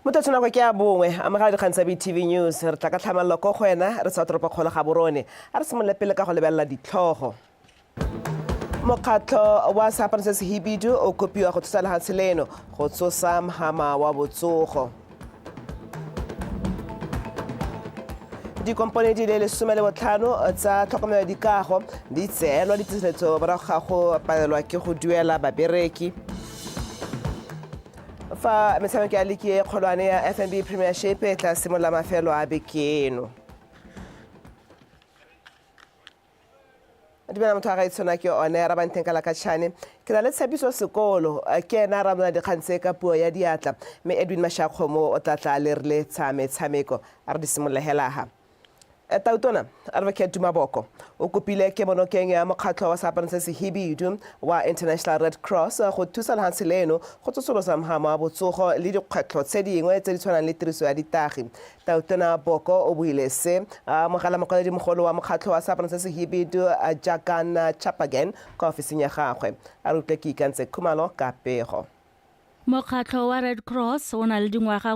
Motatswana go ke a bongwe amega dikgang tsa BTV News re tla ka tlhamallo ko go wena re sa toropa kgolo ga borone a re simolola pele ka go lebelela ditlhogo. Mokgatlho wa seaparo se se hibidu o kopiwa go thusa lefatshe leno go tsosa mogama wa botsogo. Dikompone di le 15 tsa tlhokomelo ya dikago di tseelwa ditshwetso morago ga go palelwa ke go duela babereki. Fa metshameko ya ligi e kgolwane ya FNB Premiership e tla simolola mafelo a beke eno. Dumela motho a ga itshwana ke one ra banteng ka lakatšhane ke na le tshepiso sekolo ke ena ra mona dikgang tse ka puo ya diatla mme Edwin Mashakgomo o tla le re letsa metshameko a re di simolola hela ha. Tautona Advocate Dumaboko o kopile ke monokeng ya mokgatlho wa seaparo se se hibidu wa International Red Cross go thusa lefatshe leno go tsosolosa mogama wa botsogo le dikgwetlho tse dingwe tse di tshwanang le tiriso ya ditagi. Tautona Boko o buile se mogala mokwaledi mogolo wa mokgatlho wa seaparo se se hibidu DIKGANG ka ofising ya gagwe a re utlwe ke ikantse khumalo ka pego. Mokgatlho wa Red Cross o na le dingwaga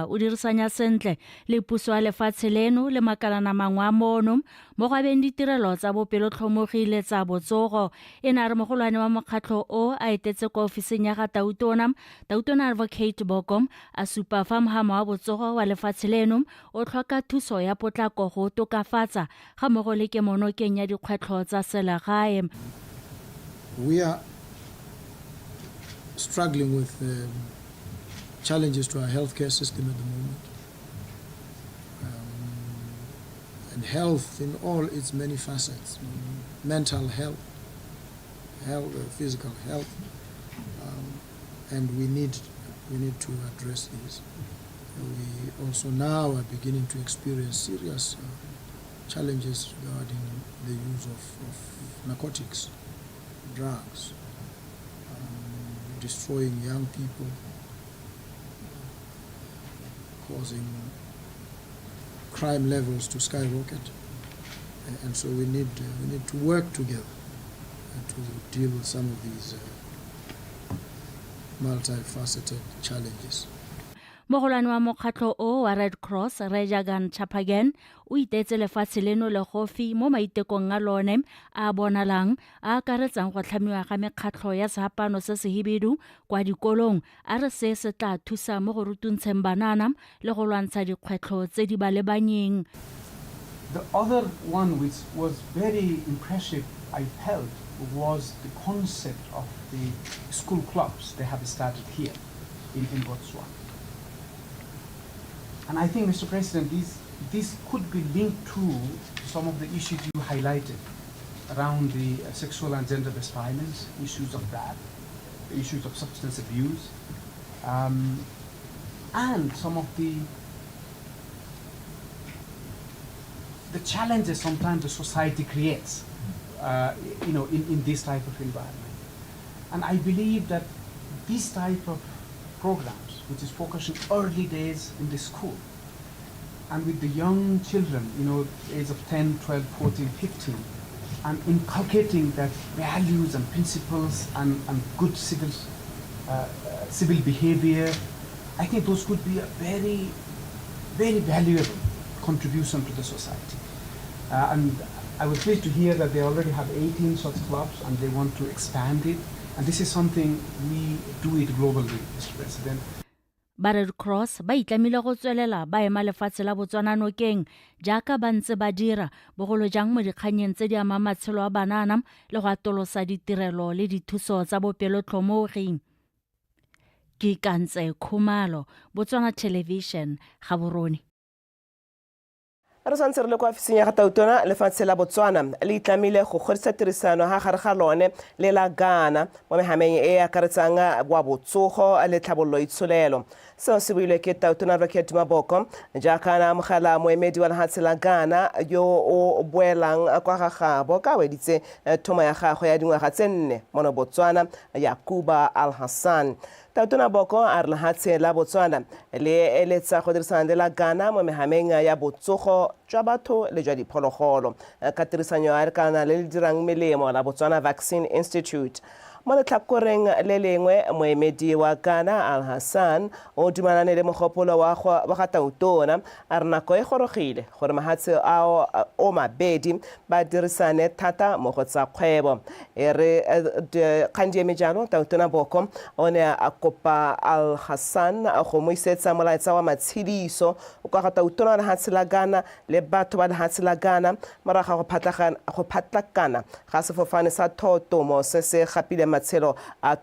o dirisanya sentle le puso ya lefatshe leno le makalana mangwe a mono mo go abeng ditirelo tsa bopelotlhomogile tsa botsogo. E na re mogolwane wa mokgatlho o a etetse kwa ofising ya ga Tautona Advocate Boko a supa fa mogama wa botsogo wa lefatshe leno o tlhoka thuso ya potlako go tokafatsa ga mmogo le kemonokeng ya dikgwetlho tsa selegae. We are struggling with challenges to our healthcare system at the moment. And health in all its many facets, mental health, physical health, and we need to address these. We also now are beginning to experience serious challenges regarding the use of narcotics, drugs, destroying young people, causing crime levels to skyrocket, and so we need to work together to deal with some of these multifaceted challenges. Mogolwane wa mokgatlho o wa Red Cross DIKGANG o itetse lefatshe leno le gofi mo maitekong a lone a bonalang a akaretsang go tlhamiwa ga mekgatlho ya seapano se se hibidu kwa dikolong a re se tla thusa mo go rutuntsheng banana le go lwantsha dikgwetlho tse di ba lebanyeng. The other one which was very impressive, I felt, was the concept of the school clubs they have started here in Botswana. And I think, Mr. President, this could be linked to some of the issues you highlighted around the sexual and gender-based violence, issues of that, the issues of substance abuse, and some of the challenges sometimes the society creates, in this type of environment. And I believe that this type of programs, which is focusing early days in the school and with the young children, age of 10, 12, 14, 15, and inculcating that values and principles and good civil behavior, I think those could be a very, very valuable contribution to the society. And I was pleased to hear that they already have 18 such clubs and they want to expand it. And this is something we do it globally, Mr. President. Ba Red Cross ba itlamile go tswelela ba ema lefatshe la Botswana nokeng jaaka ba ntse ba dira bogolo jang mo dikganyeng tse di ama matshelo a banana le go atolosa ditirelo le dithuso tsa bopelotlhomogi. Ke Ikantse Khumalo, Botswana Television, Gaborone. Re santse re le kwa ofising ya ga Tautona lefatshe la Botswana le itlamile go godisa tirisano ha gare ga lone le la Ghana mo mehameng e akaretsang wa botsogo le tlhabollo itsholelo. Seo se buile ke Tautona Advocate Maboko jaaka na mogala moemedi wa lefatshe la Ghana yo o boelang kwa ga gabo ka weditse thomo ya gagwe ya dingwaga tse 4 mo Botswana Yakuba Al-Hassan. Tautona Boko a re lefatshe la Botswana le eletsa go dirisana le la Ghana mo mehameng ya botsogo jwa batho le jwa diphologolo ka tirisanyo ya kana le dirang melemo la Botswana Vaccine Institute. mo letlhakoreng le lengwe moemedi wa Ghana Al-Hassan o dumalane le mogopolo wa ga tautona a re nako e gorogile gore mahatshe ao o mabedi ba dirisane thata mo go tsa kgwebo e re kgandi eme jaanong tautona Boko o ne a kopa Al-Hassan go mo isetsa molaetsa wa matshediso o ka ga tautona lehatshe la Ghana le batho ba lehatshe la Ghana moraga go phatlakana ga sefofane sa thotomo se se gapile matshelo a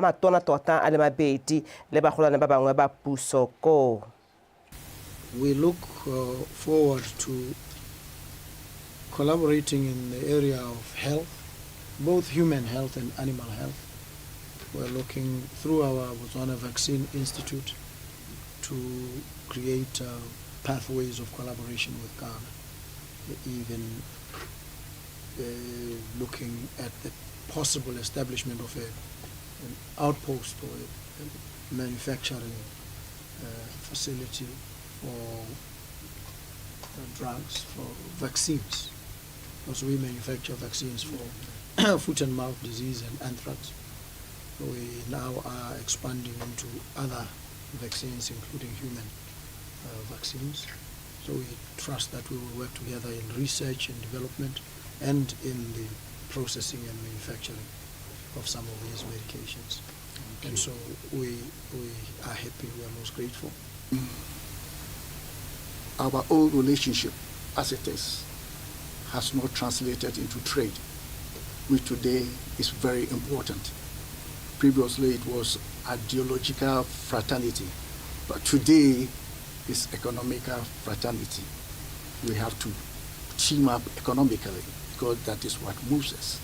matona tota a le mabedi le bagolwane ba bangwe ba puso ko. We look forward to collaborating in the area of health, both human health and animal health. We're looking through our Botswana Vaccine Institute to create pathways of collaboration with Ghana, even looking at the possible establishment of an outpost or a manufacturing facility for drugs, for vaccines. Because we manufacture vaccines for foot and mouth disease and anthrax. We now are expanding into other vaccines, including human vaccines. So we trust that we will work together in research and development and in the processing and manufacturing of some of these medications. And so we are happy, we are most grateful. Our old relationship, as it is, has not translated into trade, which today is very important. Previously it was ideological fraternity, but today is economical fraternity. We have to team up economically because that is what moves us.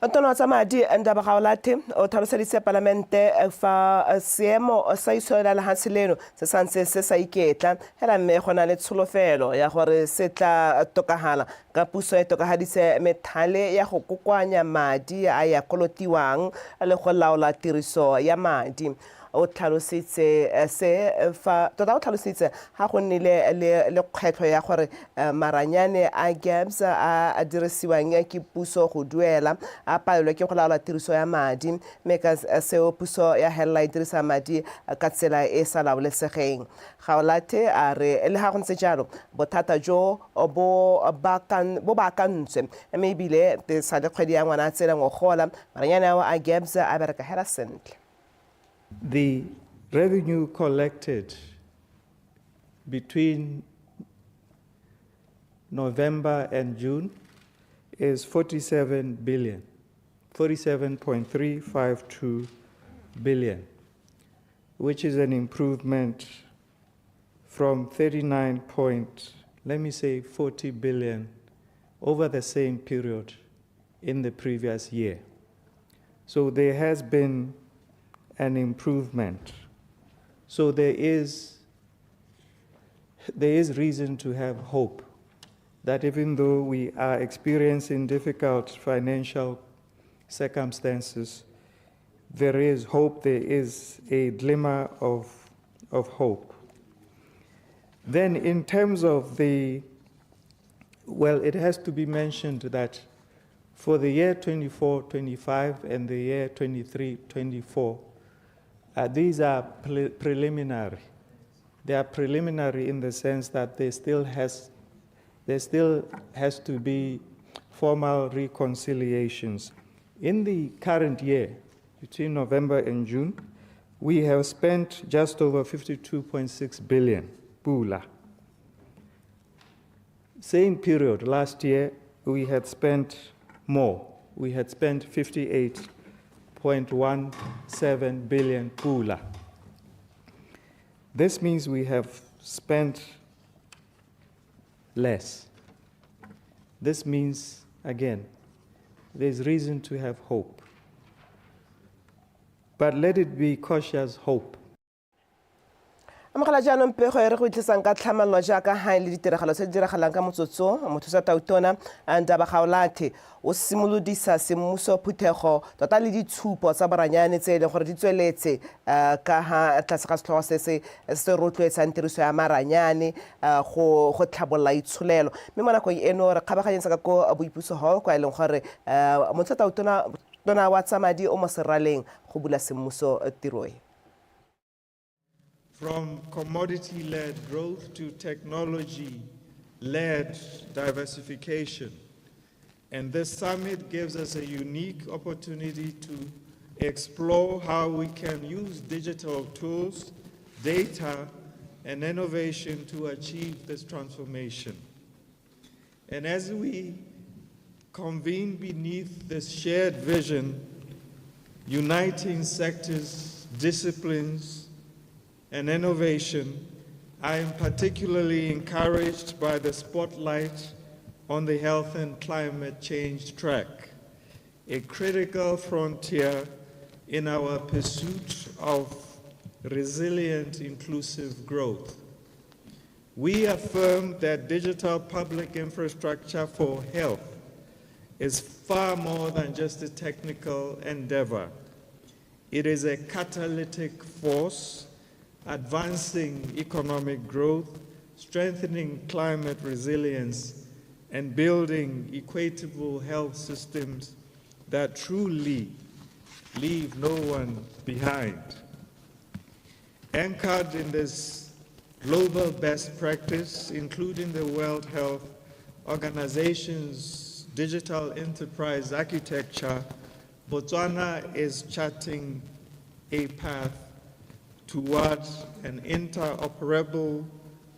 Antonio Tsamadi ndaba gaolate o tlhaloseditse palamente fa seemo sa isola le hanseleno se santse se sa iketla hela mme gona le tsholofelo ya gore se tla tokagala ka puso e tokahaditse methale ya go kokwanya madi a ya kolotiwang le go laola tiriso ya madi o tlhalositse se fa tota o tlhalositse ha go nnile le kgwetlho ya gore maranyane a gaps a dirisiwang ke puso go duela a palelwe ke go laola tiriso ya madi mme ka seo puso ya hella dirisa madi ka tsela e sa laolesegeng gaolate a re le ha go ntse jalo bothata jo bo baakantswe mme ebile te sa le kgwedi ya ngwana tsela go gola maranyane a gaps a bereka hela sentle. The revenue collected between November and June is 47 billion, 47.352 billion, which is an improvement from 40 billion over the same period in the previous year. So there has been an improvement. So there is reason to have hope that even though we are experiencing difficult financial circumstances, there is hope, there is a glimmer of hope. Then in terms of it has to be mentioned that for the year 24-25 and the year 23-24, these are preliminary. They are preliminary in the sense that there still has to be formal reconciliations. In the current year, between November and June, we have spent just over 52.6 billion pula. Same period last year, we had spent more. We had spent 58.17 billion pula. This means we have spent less. This means, again, there's reason to have hope. But let it be cautious hope. Amagala jaanong pego e re go itlisang ka tlhamallo jaaka ha ile ditiragalo se diragalang ka motsotso mothusa tautona ndaba gaolate o simolodisa semmuso phuthego tota le ditshupo tsa boranyane tse le gore di tsweletse ka ha tlase ga setlhogo se rotloetsang tiriso ya maranyane go tlhabolola itsholelo mme mo nakong eno re kgabaganyetsa ka ko boipuso hall kwa e leng gore mothusa tautona Dona wa tsa madi o mo seraleng go bula semmuso tiro e. From commodity-led growth to technology-led diversification. And this summit gives us a unique opportunity to explore how we can use digital tools, data, and innovation to achieve this transformation. And as we convene beneath this shared vision, uniting sectors, disciplines, and innovation, I am particularly encouraged by the spotlight on the health and climate change track, a critical frontier in our pursuit of resilient, inclusive growth. We affirm that digital public infrastructure for health is far more than just a technical endeavor. It is a catalytic force advancing economic growth, strengthening climate resilience, and building equitable health systems that truly leave no one behind. Anchored in this global best practice, including the World Health Organization's digital enterprise architecture, Botswana is charting a path towards an interoperable,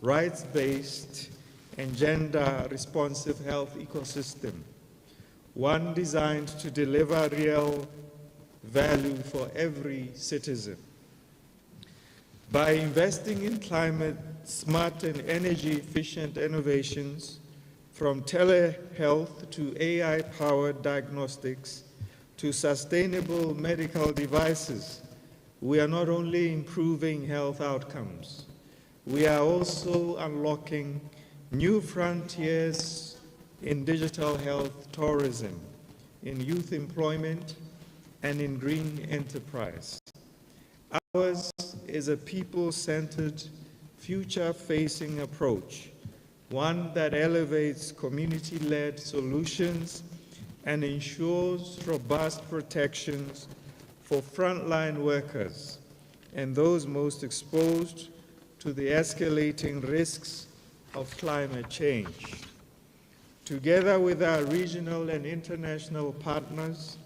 rights-based, and gender-responsive health ecosystem, one designed to deliver real value for every citizen. By investing in climate-smart and energy-efficient innovations, from telehealth to AI-powered diagnostics to sustainable medical devices, we are not only improving health outcomes, we are also unlocking new frontiers in digital health tourism, in youth employment, and in green enterprise. Ours is a people-centered, future-facing approach, one that elevates community-led solutions and ensures robust protections for frontline workers and those most exposed to the escalating risks of climate change. Together with our regional and international partners,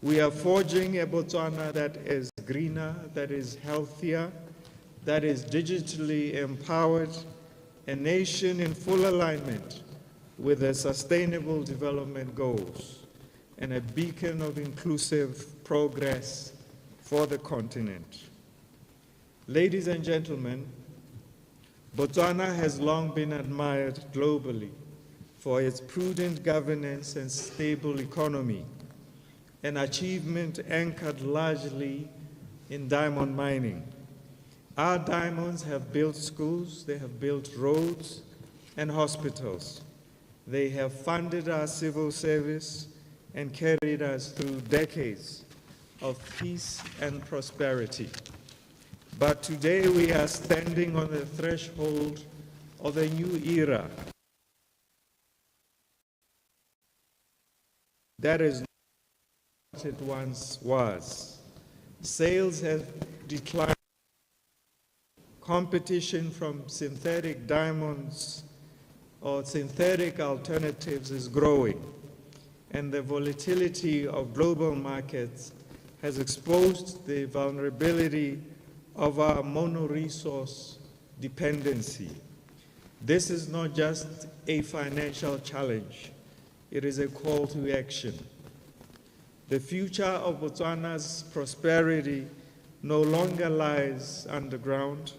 we are forging a Botswana that is greener, that is healthier, that is digitally empowered, a nation in full alignment with the Sustainable Development Goals, and a beacon of inclusive progress for the continent. Ladies and gentlemen, Botswana has long been admired globally for its prudent governance and stable economy, an achievement anchored largely in diamond mining. Our diamonds have built schools, they have built roads and hospitals. They have funded our civil service and carried us through decades of peace and prosperity. But today we are standing on the threshold of a new era that is not what it once was. Sales have declined. Competition from synthetic diamonds or synthetic alternatives is growing, and the volatility of global markets has exposed the vulnerability of our mono-resource dependency. This is not just a financial challenge, it is a call to action. The future of Botswana's prosperity no longer lies underground,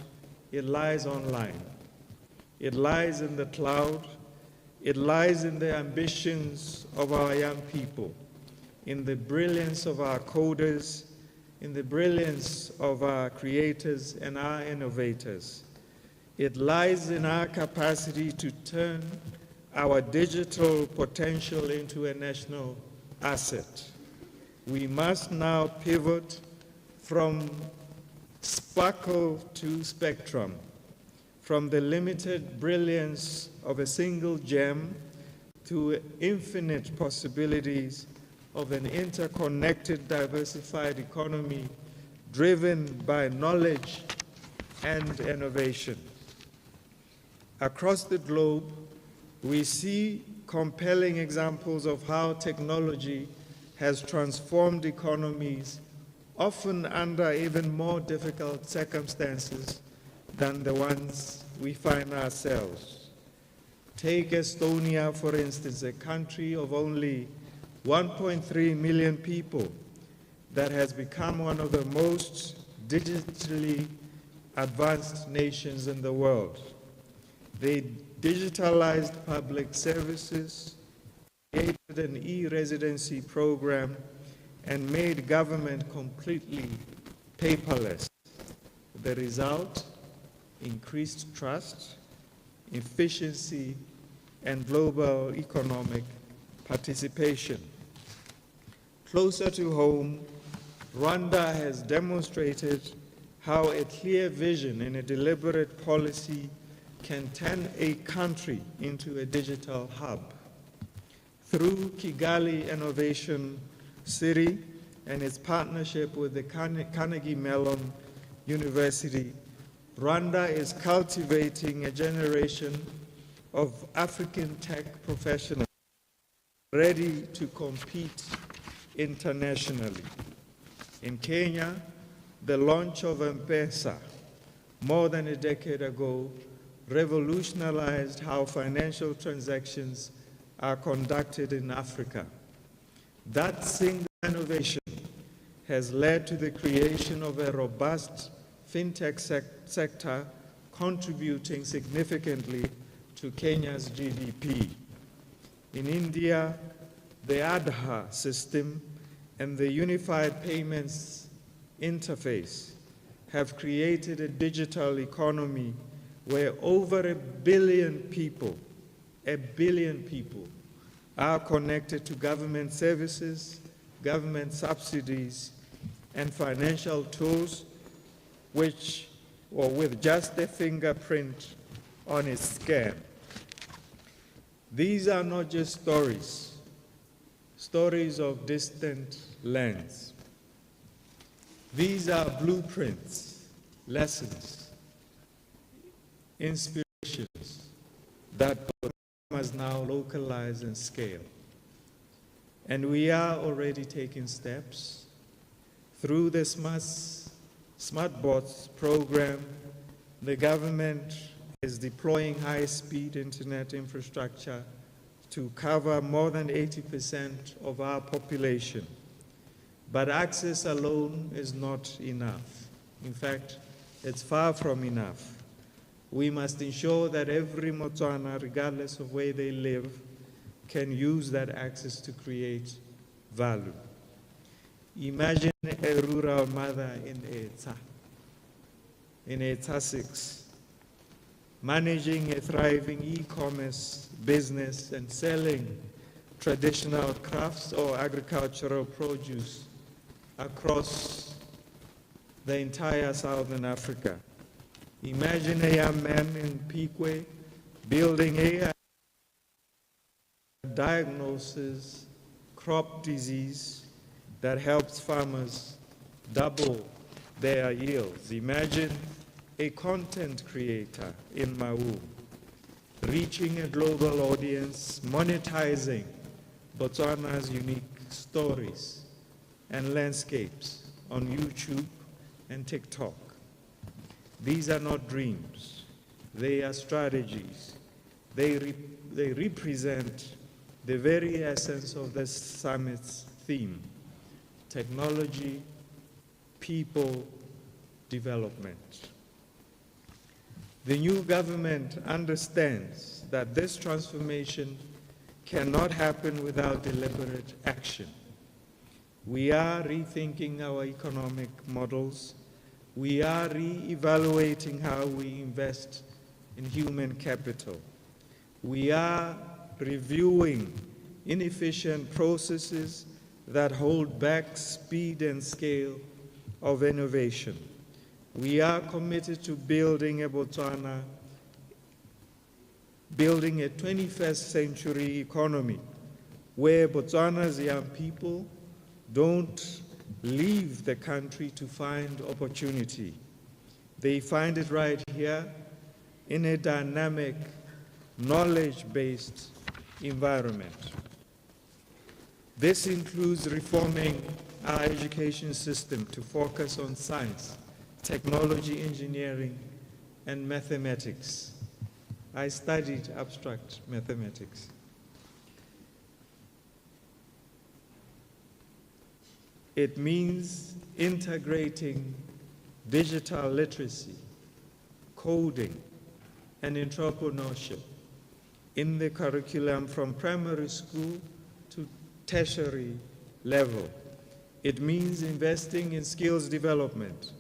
it lies online. It lies in the cloud, it lies in the ambitions of our young people, in the brilliance of our coders, in the brilliance of our creators and our innovators. It lies in our capacity to turn our digital potential into a national asset. We must now pivot from sparkle to spectrum, from the limited brilliance of a single gem to infinite possibilities of an interconnected, diversified economy driven by knowledge and innovation. Across the globe, we see compelling examples of how technology has transformed economies, often under even more difficult circumstances than the ones we find ourselves. Take Estonia, for instance, a country of only 1.3 million people that has become one of the most digitally advanced nations in the world. They digitalized public services, created an e-residency program, and made government completely paperless. The result? Increased trust, efficiency, and global economic participation. Closer to home, Rwanda has demonstrated how a clear vision and a deliberate policy can turn a country into a digital hub. Through Kigali Innovation City and its partnership with the Carnegie Mellon University, Rwanda is cultivating a generation of African tech professionals ready to compete internationally. In Kenya, the launch of M-Pesa more than a decade ago revolutionized how financial transactions are conducted in Africa. That single innovation has led to the creation of a robust fintech sector contributing significantly to Kenya's GDP. In India, the Aadhaar system and the Unified Payments Interface have created a digital economy where over 1 billion people, are connected to government services, government subsidies, and financial tools with just a fingerprint on a scan. These are not just stories of distant lands. These are blueprints, lessons, inspirations that must now localize and scale. And we are already taking steps. Through the Smart Bots program, the government is deploying high-speed internet infrastructure to cover more than 80% of our population. But access alone is not enough. In fact, it's far from enough. We must ensure that every Motswana, regardless of where they live, can use that access to create value. Imagine a rural mother in Etsa 6, managing a thriving e-commerce business and selling traditional crafts or agricultural produce across the entire Southern Africa. Imagine a young man in PHATWE building AI diagnoses crop disease that helps farmers double their yields. Imagine a content creator in Mau reaching a global audience, monetizing Botswana's unique stories and landscapes on YouTube and TikTok. These are not dreams, they are strategies. They represent the very essence of this summit's theme: technology, people, development. The new government understands that this transformation cannot happen without deliberate action. We are rethinking our economic models. We are re-evaluating how we invest in human capital. We are reviewing inefficient processes that hold back speed and scale of innovation. We are committed to building a Botswana, building a 21st century economy where Botswana's young people don't leave the country to find opportunity. They find it right here in a dynamic, knowledge-based environment. This includes reforming our education system to focus on science, technology, engineering, and mathematics. I studied abstract mathematics. It means integrating digital literacy, coding, and entrepreneurship in the curriculum from primary school to tertiary level. It means investing in skills development,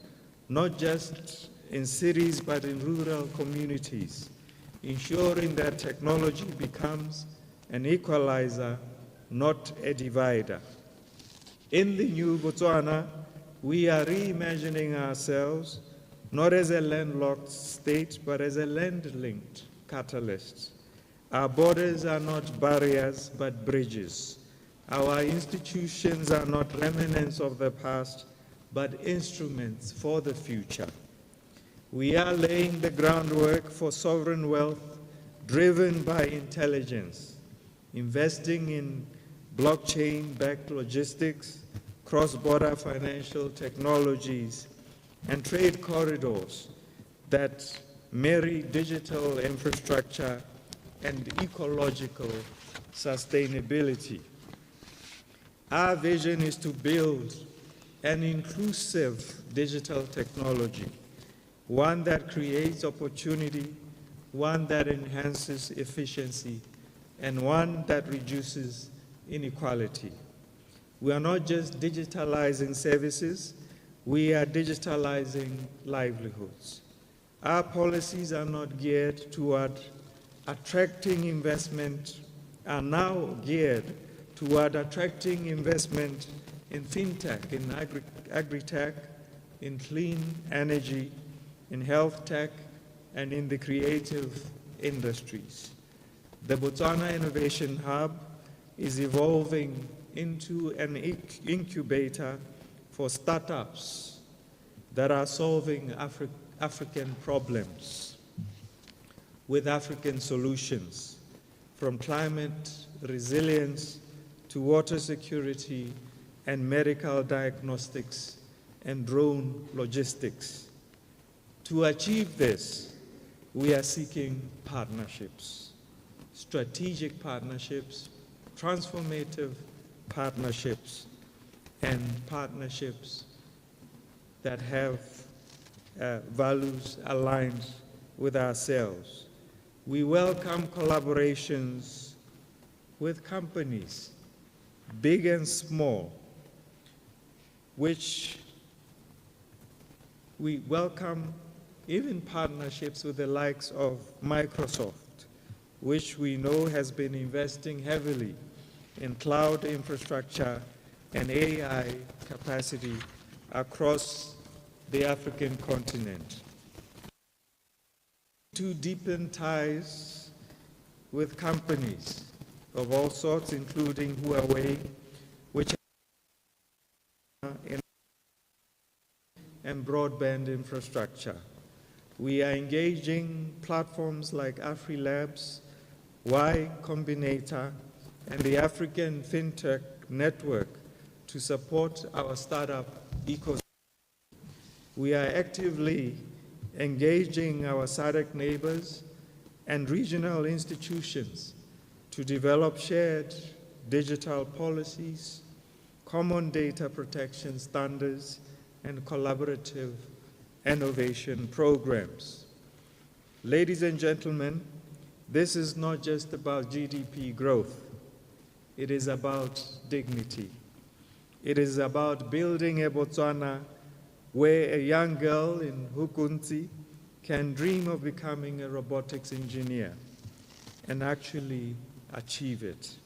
not just in cities but in rural communities, ensuring that technology becomes an equalizer, not a divider. In the new Botswana, we are reimagining ourselves not as a landlocked state, but as a land-linked catalyst. Our borders are not barriers, but bridges. Our institutions are not remnants of the past, but instruments for the future. We are laying the groundwork for sovereign wealth driven by intelligence, investing in blockchain-backed logistics, cross-border financial technologies, and trade corridors that marry digital infrastructure and ecological sustainability. Our vision is to build an inclusive digital technology, one that creates opportunity, one that enhances efficiency, and one that reduces inequality. We are not just digitalizing services, we are digitalizing livelihoods. Our policies are not geared toward attracting investment, are now geared toward attracting investment in fintech, in agri-tech, in clean energy, in health tech, and in the creative industries. The Botswana Innovation Hub is evolving into an incubator for startups that are solving African problems with African solutions, from climate resilience to water security and medical diagnostics and drone logistics. To achieve this, we are seeking partnerships, strategic partnerships, transformative partnerships, and partnerships that have values aligned with ourselves. We welcome collaborations with companies, big and small, which we welcome even partnerships with the likes of Microsoft, which we know has been investing heavily in cloud infrastructure and AI capacity across the African continent. To deepen ties with companies of all sorts, including Huawei, which and broadband infrastructure. We are engaging platforms like AfriLabs, Y Combinator, and the African FinTech Network to support our startup ecosystem. We are actively engaging our SADC neighbors and regional institutions to develop shared digital policies, common data protection standards, and collaborative innovation programs. Ladies and gentlemen, this is not just about GDP growth. It is about dignity. It is about building a Botswana where a young girl in Hukunzi can dream of becoming a robotics engineer and actually achieve it.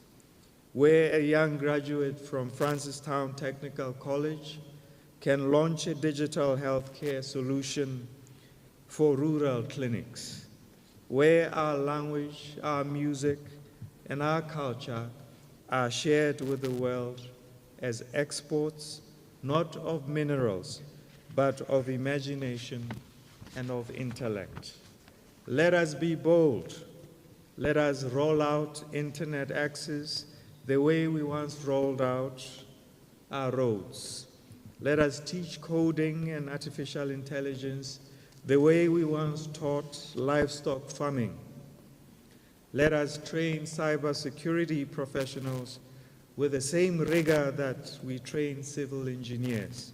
Where a young graduate from Francistown Technical College can launch a digital healthcare solution for rural clinics. Where our language, our music, and our culture are shared with the world as exports, not of minerals, but of imagination and of intellect. Let us be bold. Let us roll out internet access the way we once rolled out our roads. Let us teach coding and artificial intelligence the way we once taught livestock farming. Let us train cybersecurity professionals with the same rigor that we train civil engineers.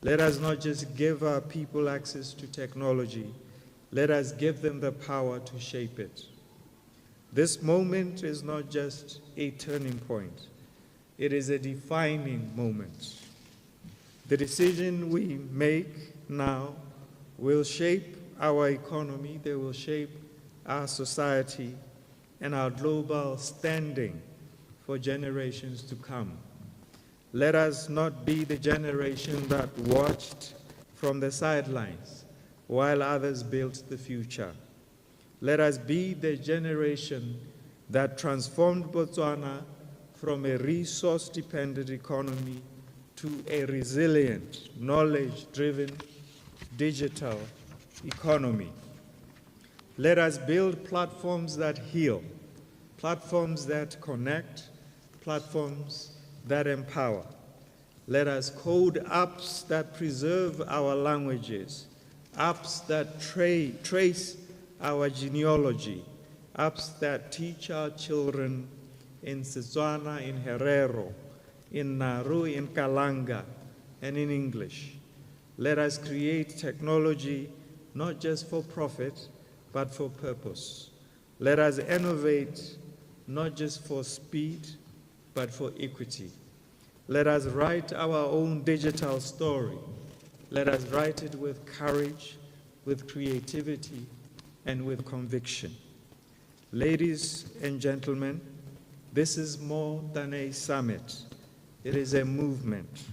Let us not just give our people access to technology, let us give them the power to shape it. This moment is not just a turning point, it is a defining moment. The decision we make now will shape our economy, they will shape our society and our global standing for generations to come. Let us not be the generation that watched from the sidelines while others built the future. Let us be the generation that transformed Botswana from a resource-dependent economy to a resilient, knowledge-driven, digital economy. Let us build platforms that heal, platforms that connect, platforms that empower. Let us code apps that preserve our languages, apps that trace our genealogy, apps that teach our children in SETSWANA, in Herero, in Naru, in Kalanga, and in English. Let us create technology not just for profit, but for purpose. Let us innovate not just for speed, but for equity. Let us write our own digital story. Let us write it with courage, with creativity, and with conviction. Ladies and gentlemen, this is more than a summit. It is a movement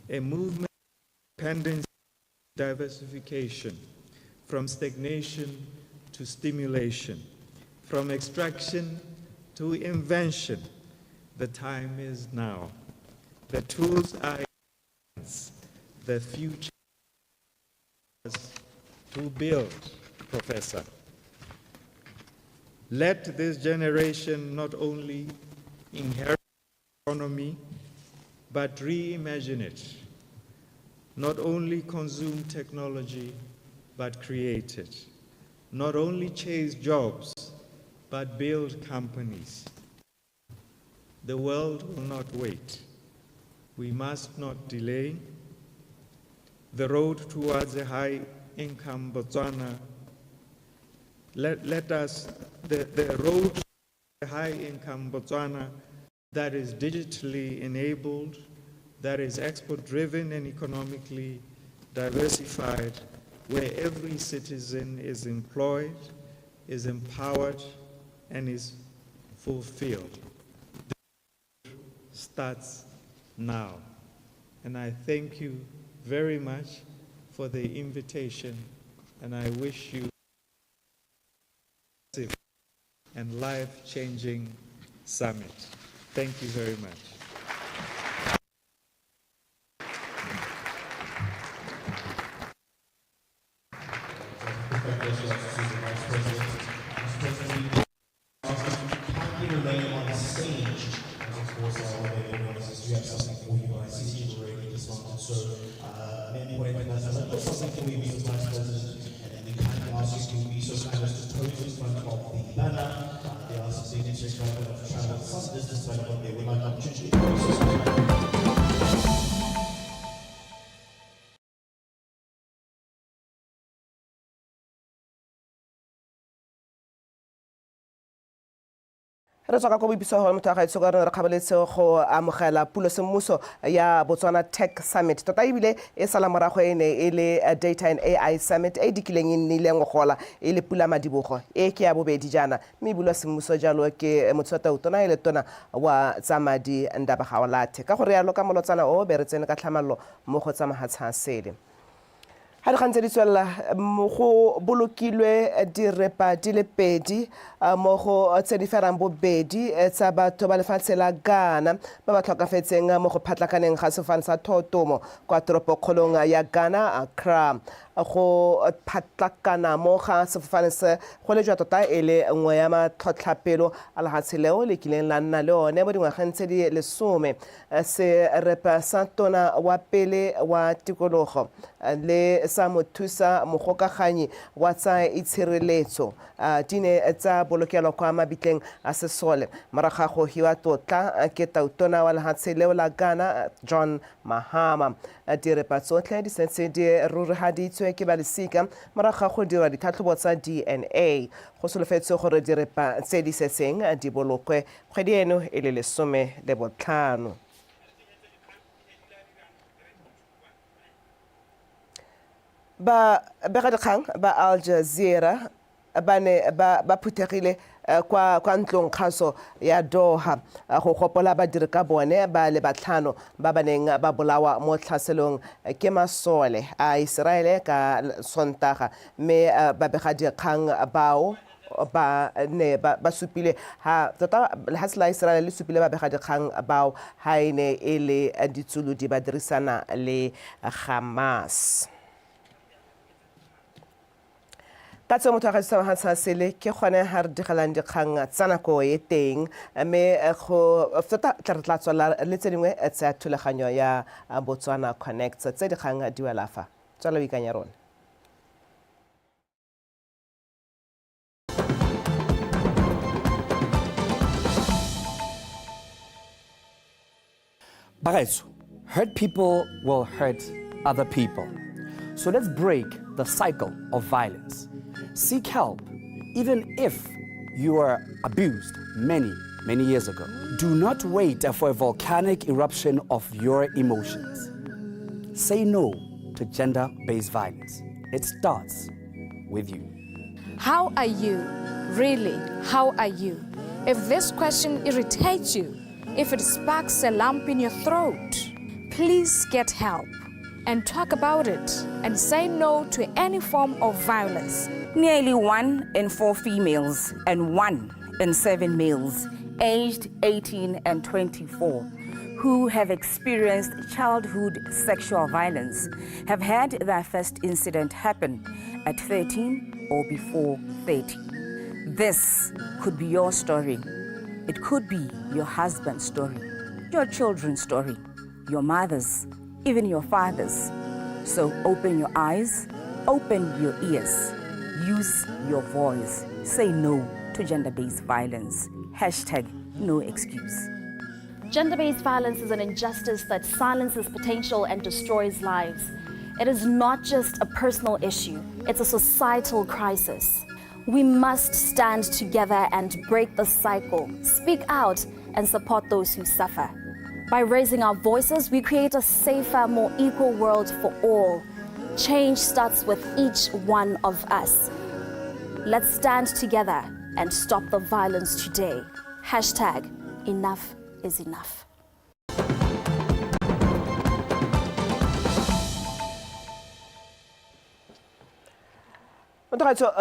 of independence, diversification, from stagnation to stimulation, from extraction to invention. The time is now. The tools are in hands. The future is to build, Professor. Let this generation not only inherit the economy, but reimagine it. Not only consume technology, but create it. Not only chase jobs, but build companies. The world will not wait. We must not delay. The road towards a high-income Botswana, the road to a high-income Botswana that is digitally enabled, that is export-driven and economically diversified, where every citizen is employed, is empowered, and is fulfilled. The road starts now. And I thank you very much for the invitation, and I wish you a and life-changing summit. Thank you very much. re tswa ka go boipiso go motho a gaetso ka re kgabaletse go amogela pulosemmuso ya Botswana Tech Summit tota ebile e sala morago e ne e le Data and AI Summit e dikileng e nnileng go gola e le pula madibogo e ke ya bobedi jana mme bulwa semmuso jalo ke motsota utona e le tona wa tsamadi ndaba gaolathe ka gore yalo ka molotsana o beretsene ka tlhamallo mo go tsamagatsa sele ha re gantse di tswela go bolokilwe direpa di le pedi mo go tse di ferang bobedi tsa batho ba lefatshe la Ghana ba ba tlhokafetseng mo go phatlakaneng ga sefane sa thotomo kwa toropokgolong ya Ghana Accra go phatlakana mo ga sefofane se go le jwa tota e le nngwe ya matlhotlhapelo a lefatshe leo le kileng la nna le one mo dingwageng tse di 10 se repa sa tona wa pele wa tikologo le sa mothusa mogokaganyi wa tsa itshireletso di ne tsa bolokelo kwa mabitleng a sesole morago ga go hiwa tlotla ke tautona wa lefatshe leo la Ghana John Mahama direpa tsotlhe di setse di rurigaditswe ke balosika morago ga go dira ditlhatlhobo tsa DNA go solofetse gore direpa tse di setseng di bolokwe kgwedi eno e le 15. Ba begadikgang ba Al Jazeera ba ne ba phuthegile kwa ntlong kgaso ya Doha go gopola badiri ka bone ba le batlhano ba baneng ba bolawa mo tlhaselong ke masole a Israele ka Sontaga mme babegadikgang bao ba ne ba supile ha tota lefatshe la Israele le supile babegadikgang bao ha ene e le ditsuludi ba dirisana le Hamas. ka tse motho a ga sa sele ke gone ha re digelang dikgang tsa nako e teng mme go feta tla re tla tswala le tse dingwe tsa thulaganyo ya Botswana Connect tse dikgang di wela fa tswala o ikanya rona. Bagaetso, hurt people will hurt other people. So let's break the cycle of violence. Seek help, even if you were abused many years ago. Do not wait for a volcanic eruption of your emotions. Say no to gender-based violence. It starts with you. How are you? Really, how are you? If this question irritates you, if it sparks a lump in your throat, please get help and talk about it and say no to any form of violence. Nearly 1 in 4 females and 1 in 7 males aged 18 and 24 who have experienced childhood sexual violence have had their first incident happen at 13 or before 30. This could be your story. It could be your husband's story, your children's story, your mother's, even your father's. So open your eyes, open your ears, use your voice. Say no to gender-based violence. #no excuse. Gender-based violence is an injustice that silences potential and destroys lives. It is not just a personal issue, it's a societal crisis. We must stand together and break the cycle, speak out and support those who suffer. By raising our voices, we create a safer, more equal world for all. Change starts with each one of us. Let's stand together and stop the violence today. #enough is enough.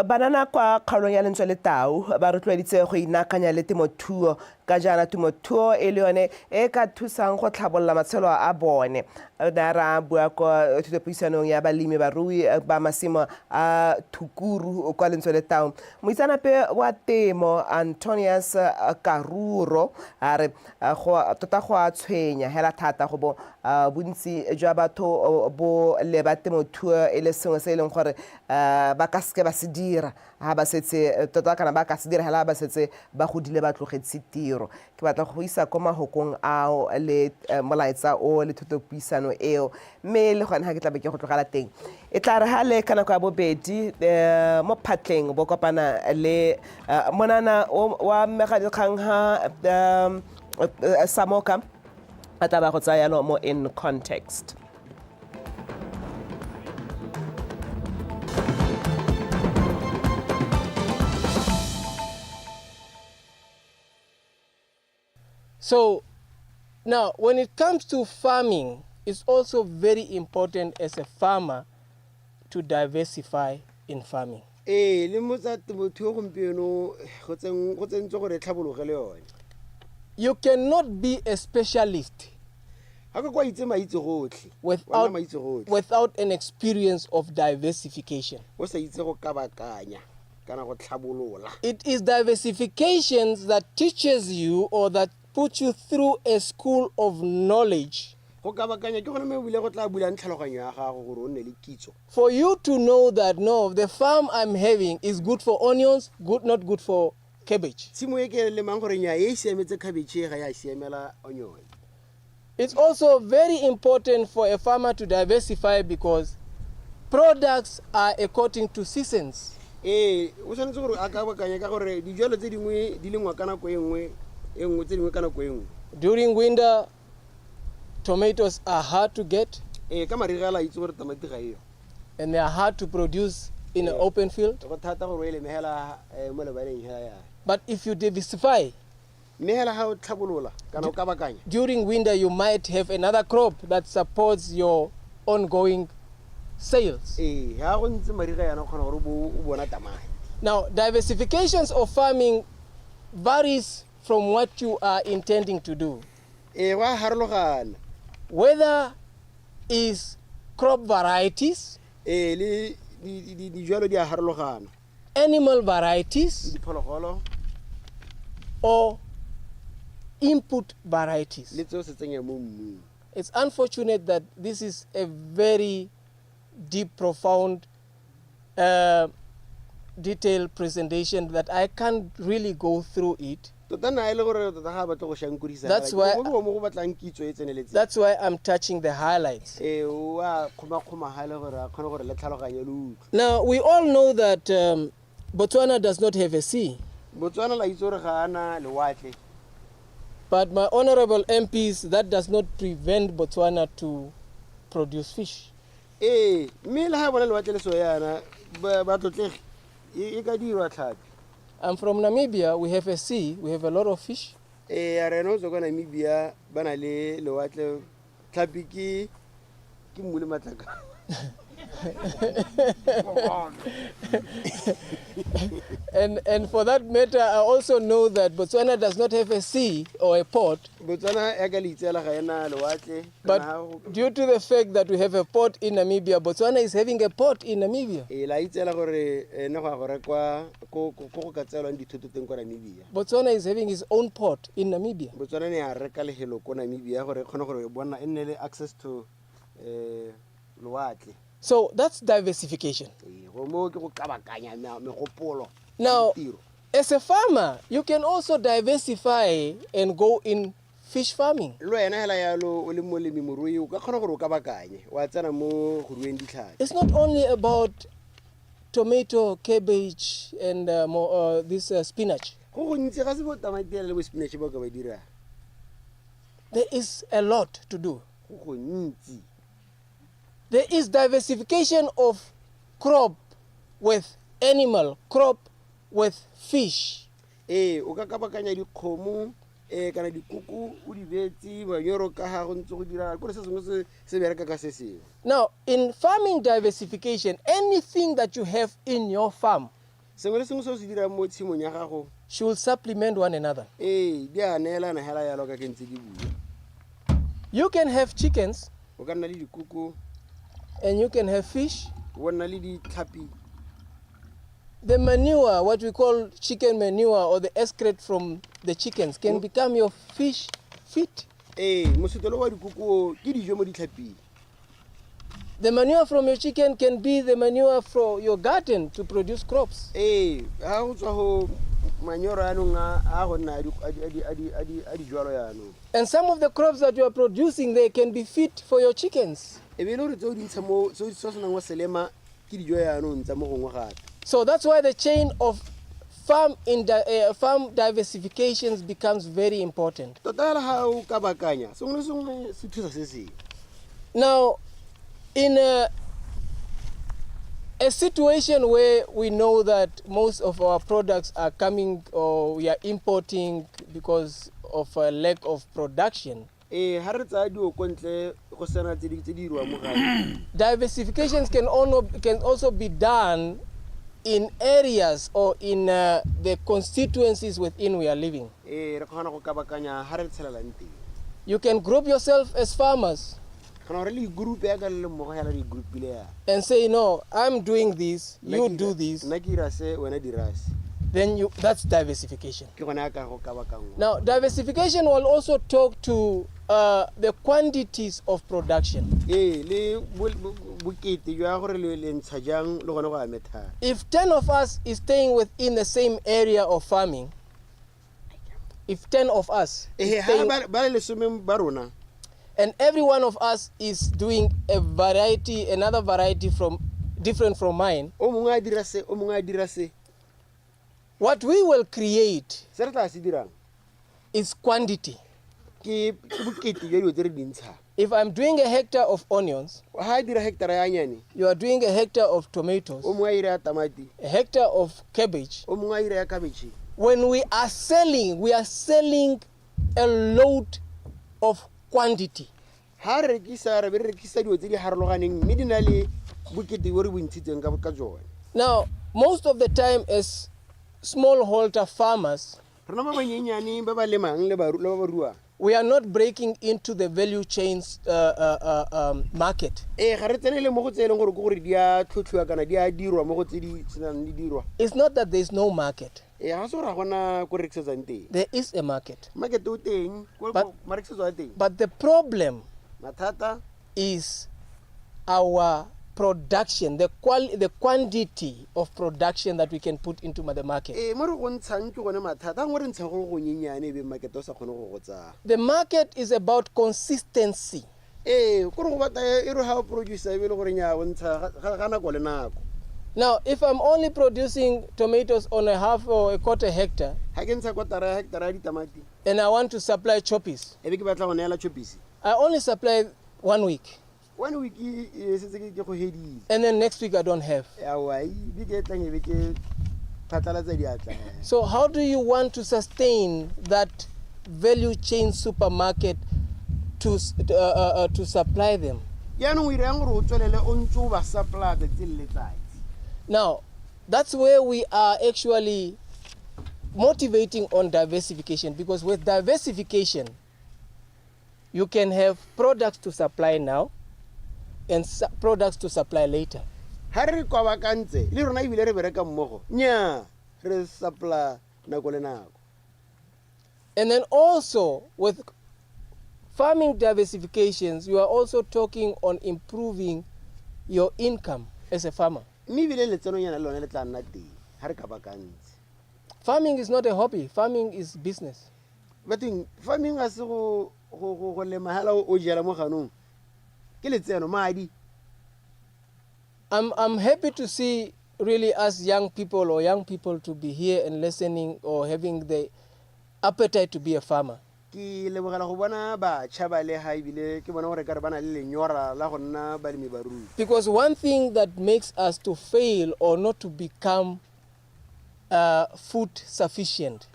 Banana kwa kgaolong ya lentswe le tau ba rotloeditse go inakanya le temothuo ka jaana temothuo e le yone e ka thusang go tlhabolola matshelo a bone da ra bua kwa thutopuisanong ya balemi barui ba masimo a thukuru kwa lentswe le tau moitsanape wa temo Antonius Karuro a re tota go a tshwenya hela thata go bo bontsi jwa batho bo leba temothuo e le sengwe se e leng gore ba ka se ba se dira ha ba setse tota kana ba ka se dira hela ba setse ba godile ba tlogetse tiro ke batla go isa kwa mahokong ao le molaetsa o le thutopuisano eo mme le gone ha ke tla be ke go tlogela teng e tla re ha le kana kwa bobedi mo phatleng bo kopana le monana wa megadikgang ha Samoka a tla ba go tsaya lo mo in context. So now when it comes to farming, it's also very important as a farmer to diversify in farming. le mo tsa temothuo gompieno go tsentswe gore tlhabologe le yone. You cannot be a specialist without an experience of diversification. It is diversifications that teaches you or that put you through a school of knowledge for you to know that no, the farm I'm having is good for onions, not good for cabbage. It's also very important for a farmer to diversify because products are according to seasons. During winter, tomatoes are hard to get, and they are hard to produce in an open field. But if you diversify, during winter you might have another crop that supports your ongoing sales. Now, diversifications of farming varies from what you are intending to do. Whether is crop varieties, animal varieties, or input varieties. It's unfortunate that this is a very deep, profound, detailed presentation that I can't really go through it. That's why I'm touching the highlights. Now, we all know that Botswana does not have a sea. But my honorable MPs, that does not prevent Botswana to produce fish. I'm from Namibia, we have a sea, we have a lot of fish. And for that matter, I also know that Botswana does not have a sea or a port. But due to the fact that we have a port in Namibia, Botswana is having a port in Namibia. Botswana is having his own port in Namibia. Access to So that's diversification. Now, as a farmer, you can also diversify and go in fish farming. It's not only about tomato, cabbage, and this spinach. There is a lot to do. There is diversification of crop with animal, crop with fish. Now, in farming diversification, anything that you have in your farm should supplement one another. You can have chickens, and you can have fish. The manure, what we call chicken manure, or the excrete from the chickens, can become your fish feed. The manure from your chicken can be the manure for your garden to produce crops. And some of the crops that you are producing, they can be feed for your chickens. So that's why the chain of farm diversifications becomes very important. Now, in a situation where we know that most of our products are coming or we are importing because of a lack of production, ha re tsaya dio kontle go sena tse di dirwa mo gae. Diversifications can also be done in areas or in the constituencies within we are living. Re kgona go kabakanya ha re tshelelang teng. You can group yourself as farmers and say, no, I'm doing this, you do this. Then that's diversification. Now, diversification will also talk to the quantities of production. If 10 of us is staying within the same area of farming, if 10 of us and every one of us is doing another variety different from mine, what we will create is quantity. If I'm doing a hectare of onions, you are doing a hectare of tomatoes, a hectare of cabbage. When we are selling a load of quantity. Now, most of the time as smallholder farmers, we are not breaking into the value chains market. It's not that there is no market. There is a market. But the problem is our production, the quantity of production that we can put into the market. The market is about consistency. Now, if I'm only producing tomatoes on a half or a quarter hectare, and I want to supply choppies, I only supply 1 week. 1 week, and then next week I don't have. So how do you want to sustain that value chain supermarket to supply them? Now, that's where we are actually motivating on diversification, because with diversification, you can have products to supply now and products to supply later. And then also with farming diversifications, you are also talking on improving your income as a farmer. Farming is not a hobby, farming is business. But farming is I'm happy to see really us young people to be here and listening or having the appetite to be a farmer. Because one thing that makes us to fail or not to become food sufficient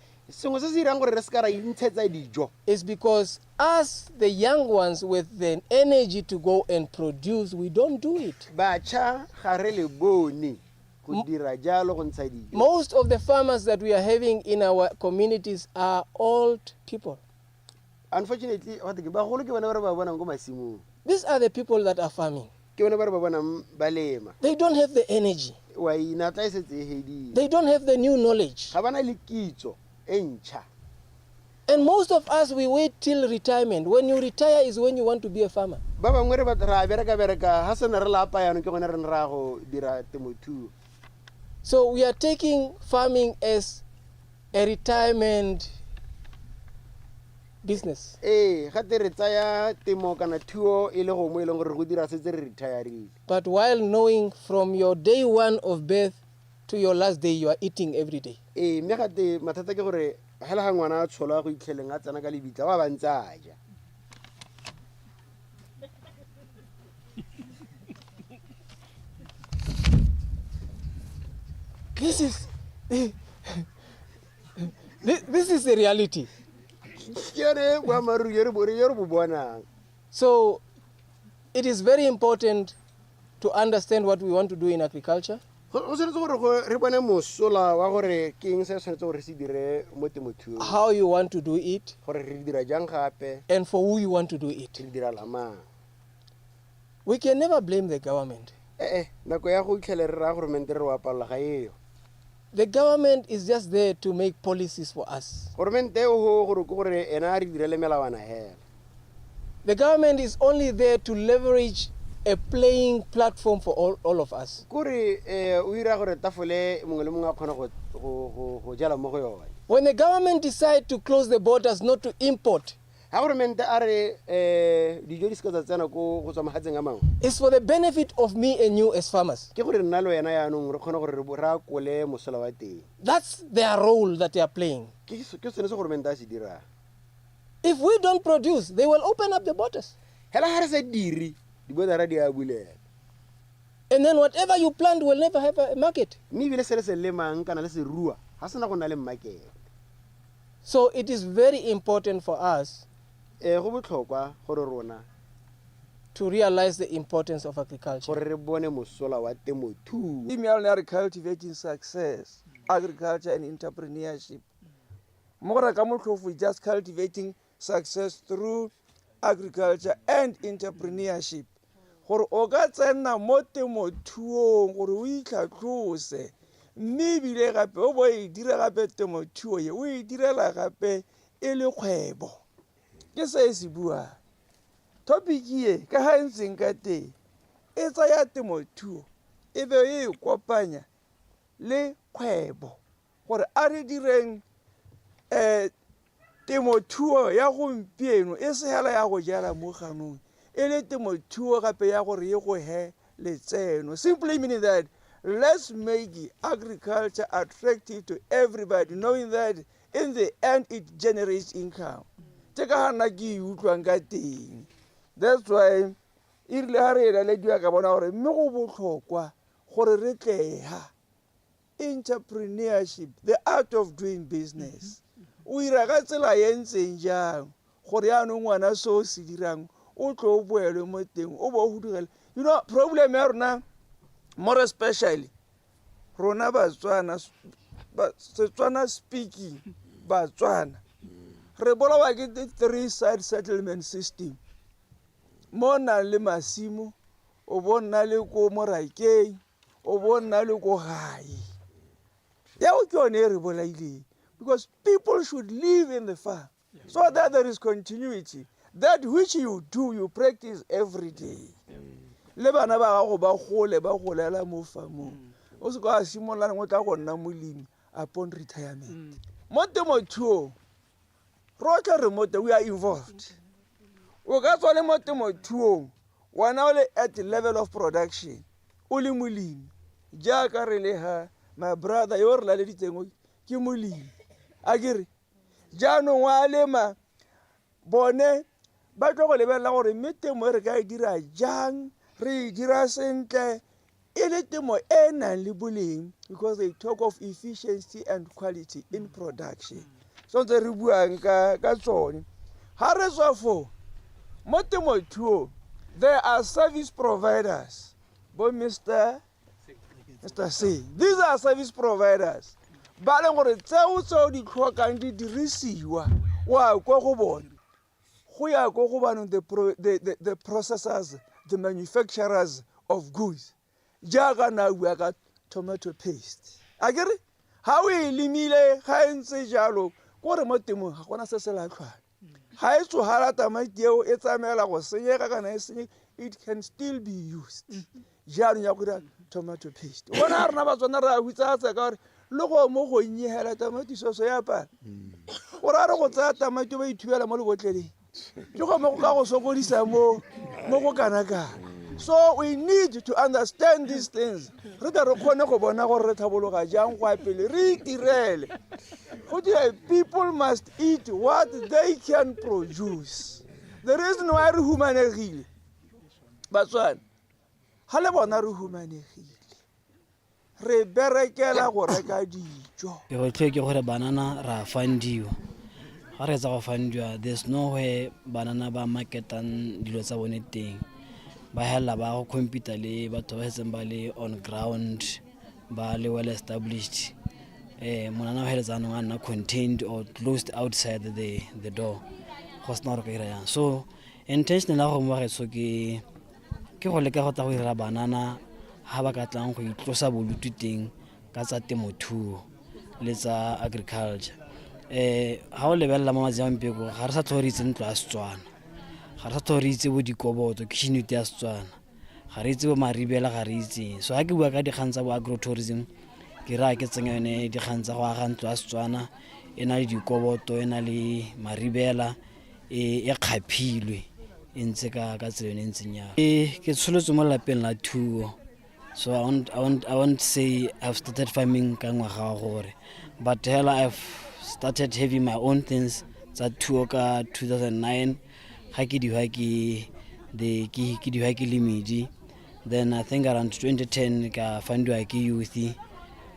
is because us, the young ones with the energy to go and produce, we don't do it. Most of the farmers that we are having in our communities are old people. Unfortunately, these are the people that are farming. They don't have the energy. They don't have the new knowledge. And most of us, we wait till retirement. When you retire is when you want to be a farmer. So we are taking farming as a retirement business. But while knowing from your day one of birth to your last day, you are eating every day. This is the reality. So it is very important to understand what we want to do in agriculture. How you want to do it, and for who you want to do it. We can never blame the government. The government is just there to make policies for us. The government is only there to leverage a playing platform for all of us. When the government decides to close the borders not to import, it's for the benefit of me and you as farmers. That's their role that they are playing. If we don't produce, they will open up the borders. And then whatever you plant will never have a market. So it is very important for us to realize the importance of agriculture. Cultivating success, agriculture and entrepreneurship. We just cultivating success through agriculture and entrepreneurship. Gore o ka tsena mo temothuong gore o itlhatlose mme ebile gape o bo e dira gape temothuo ye o e direla gape e le kgwebo. Ke se se bua topic ye ka ga ntseng ka teng e tsaya temothuo e be e kopanya le kgwebo gore a re direng temothuo ya gompieno e se hela ya go jala mo ganong e le temothuo gape ya gore ye go he letseno. Simply meaning that let's make agriculture attractive to everybody, knowing that in the end it generates income. That's why entrepreneurship, the art of doing business. You know, problem now, more especially, Rona Botswana, SETSWANA speaking Botswana. Rebola wa get the three-side settlement system. Mona le masimo, obona le ko moraike, obona le ko hai. Ya o kyone rebola ile. Because people should live in the farm, so that there is continuity. That which you do, you practice every day. Le bana ba go ba golela mo farmong. O se ka simola ngota go nna molemi upon retirement. Mo temothuo rotla remote we are involved. O ka tswa le mo temothuo wana o le at the level of production. O le molemi. Jaaka re le ha my brother yo re la le ditsengo ke molemi. Agere jaanong wa lema bone ba tlo go lebella gore metemo re ka e dira jang re dira sentle e le temo e nang le boleng because they talk of efficiency and quality in production. So the re buang ka tsone ha re tswa fo mo temothuo there are service providers bo Mr. C. These are service providers. Ba le gore tseo di tlhokang di dirisiwa wa go go bona go ya go go bana the processors, the manufacturers of goods. Jaga na bua ka tomato paste. Agere ha o e limile ga ntse jalo gore mo temong ga gona se se la tlhwana. Ha e tso hala tamati eo e tsamela go senyega kana e senye, it can still be used. Jalo ya go tomato paste. Bona rena ba tsona ra hutsa tsa ka gore le go mo go nyehela tamati soso ya pa. O ra re go tsa tamati ba ithubela mo le botleleng. Ke go mo ka go sokodisa mo go kana ka. So we need to understand these things. Re tla re khone go bona gore re tlhabologa jang go apele re itirele. People must eat what they can produce. The reason why re humanegile Batswana ha le bona re humanegile re berekela go reka dijo. Ke go tle ke gore banana ra fandiwa ga re tsa go fandwa there's nowhere banana ba marketan dilo tsa bone teng ba hela ba go computer le batho ba setseng ba le on ground ba le well established monana wa heletsa no ana contained or closed outside the door go sna re ka ira so intentional go mo ga so ke go leka go ta go ira banana ha ba ka tlang go itlosa bolutu teng ka tsa temothuo le tsa agriculture ha o lebella mo Mozambique ga re sa tlhoritse ntlo a Setswana ga re sa tlhoritse bo dikoboto kitchenute ya Setswana ga re itse bo maribela ga re itse so ha ke bua ka dikgang tsa bo agrotourism ke ra ke tsenya yone dikgang tsa go aga ntlo a Setswana ena le dikoboto ena le maribela e kgaphilwe e ntse ka tsela yone ntseng ya ke tsholetse mo lapeng la thuo. So I won't say I've started farming ka ngwaga gore, but hell I've started having my own things that took 2009 ha ke di ha ke limidi. Then I think around 2010 ka fundwa ke youth.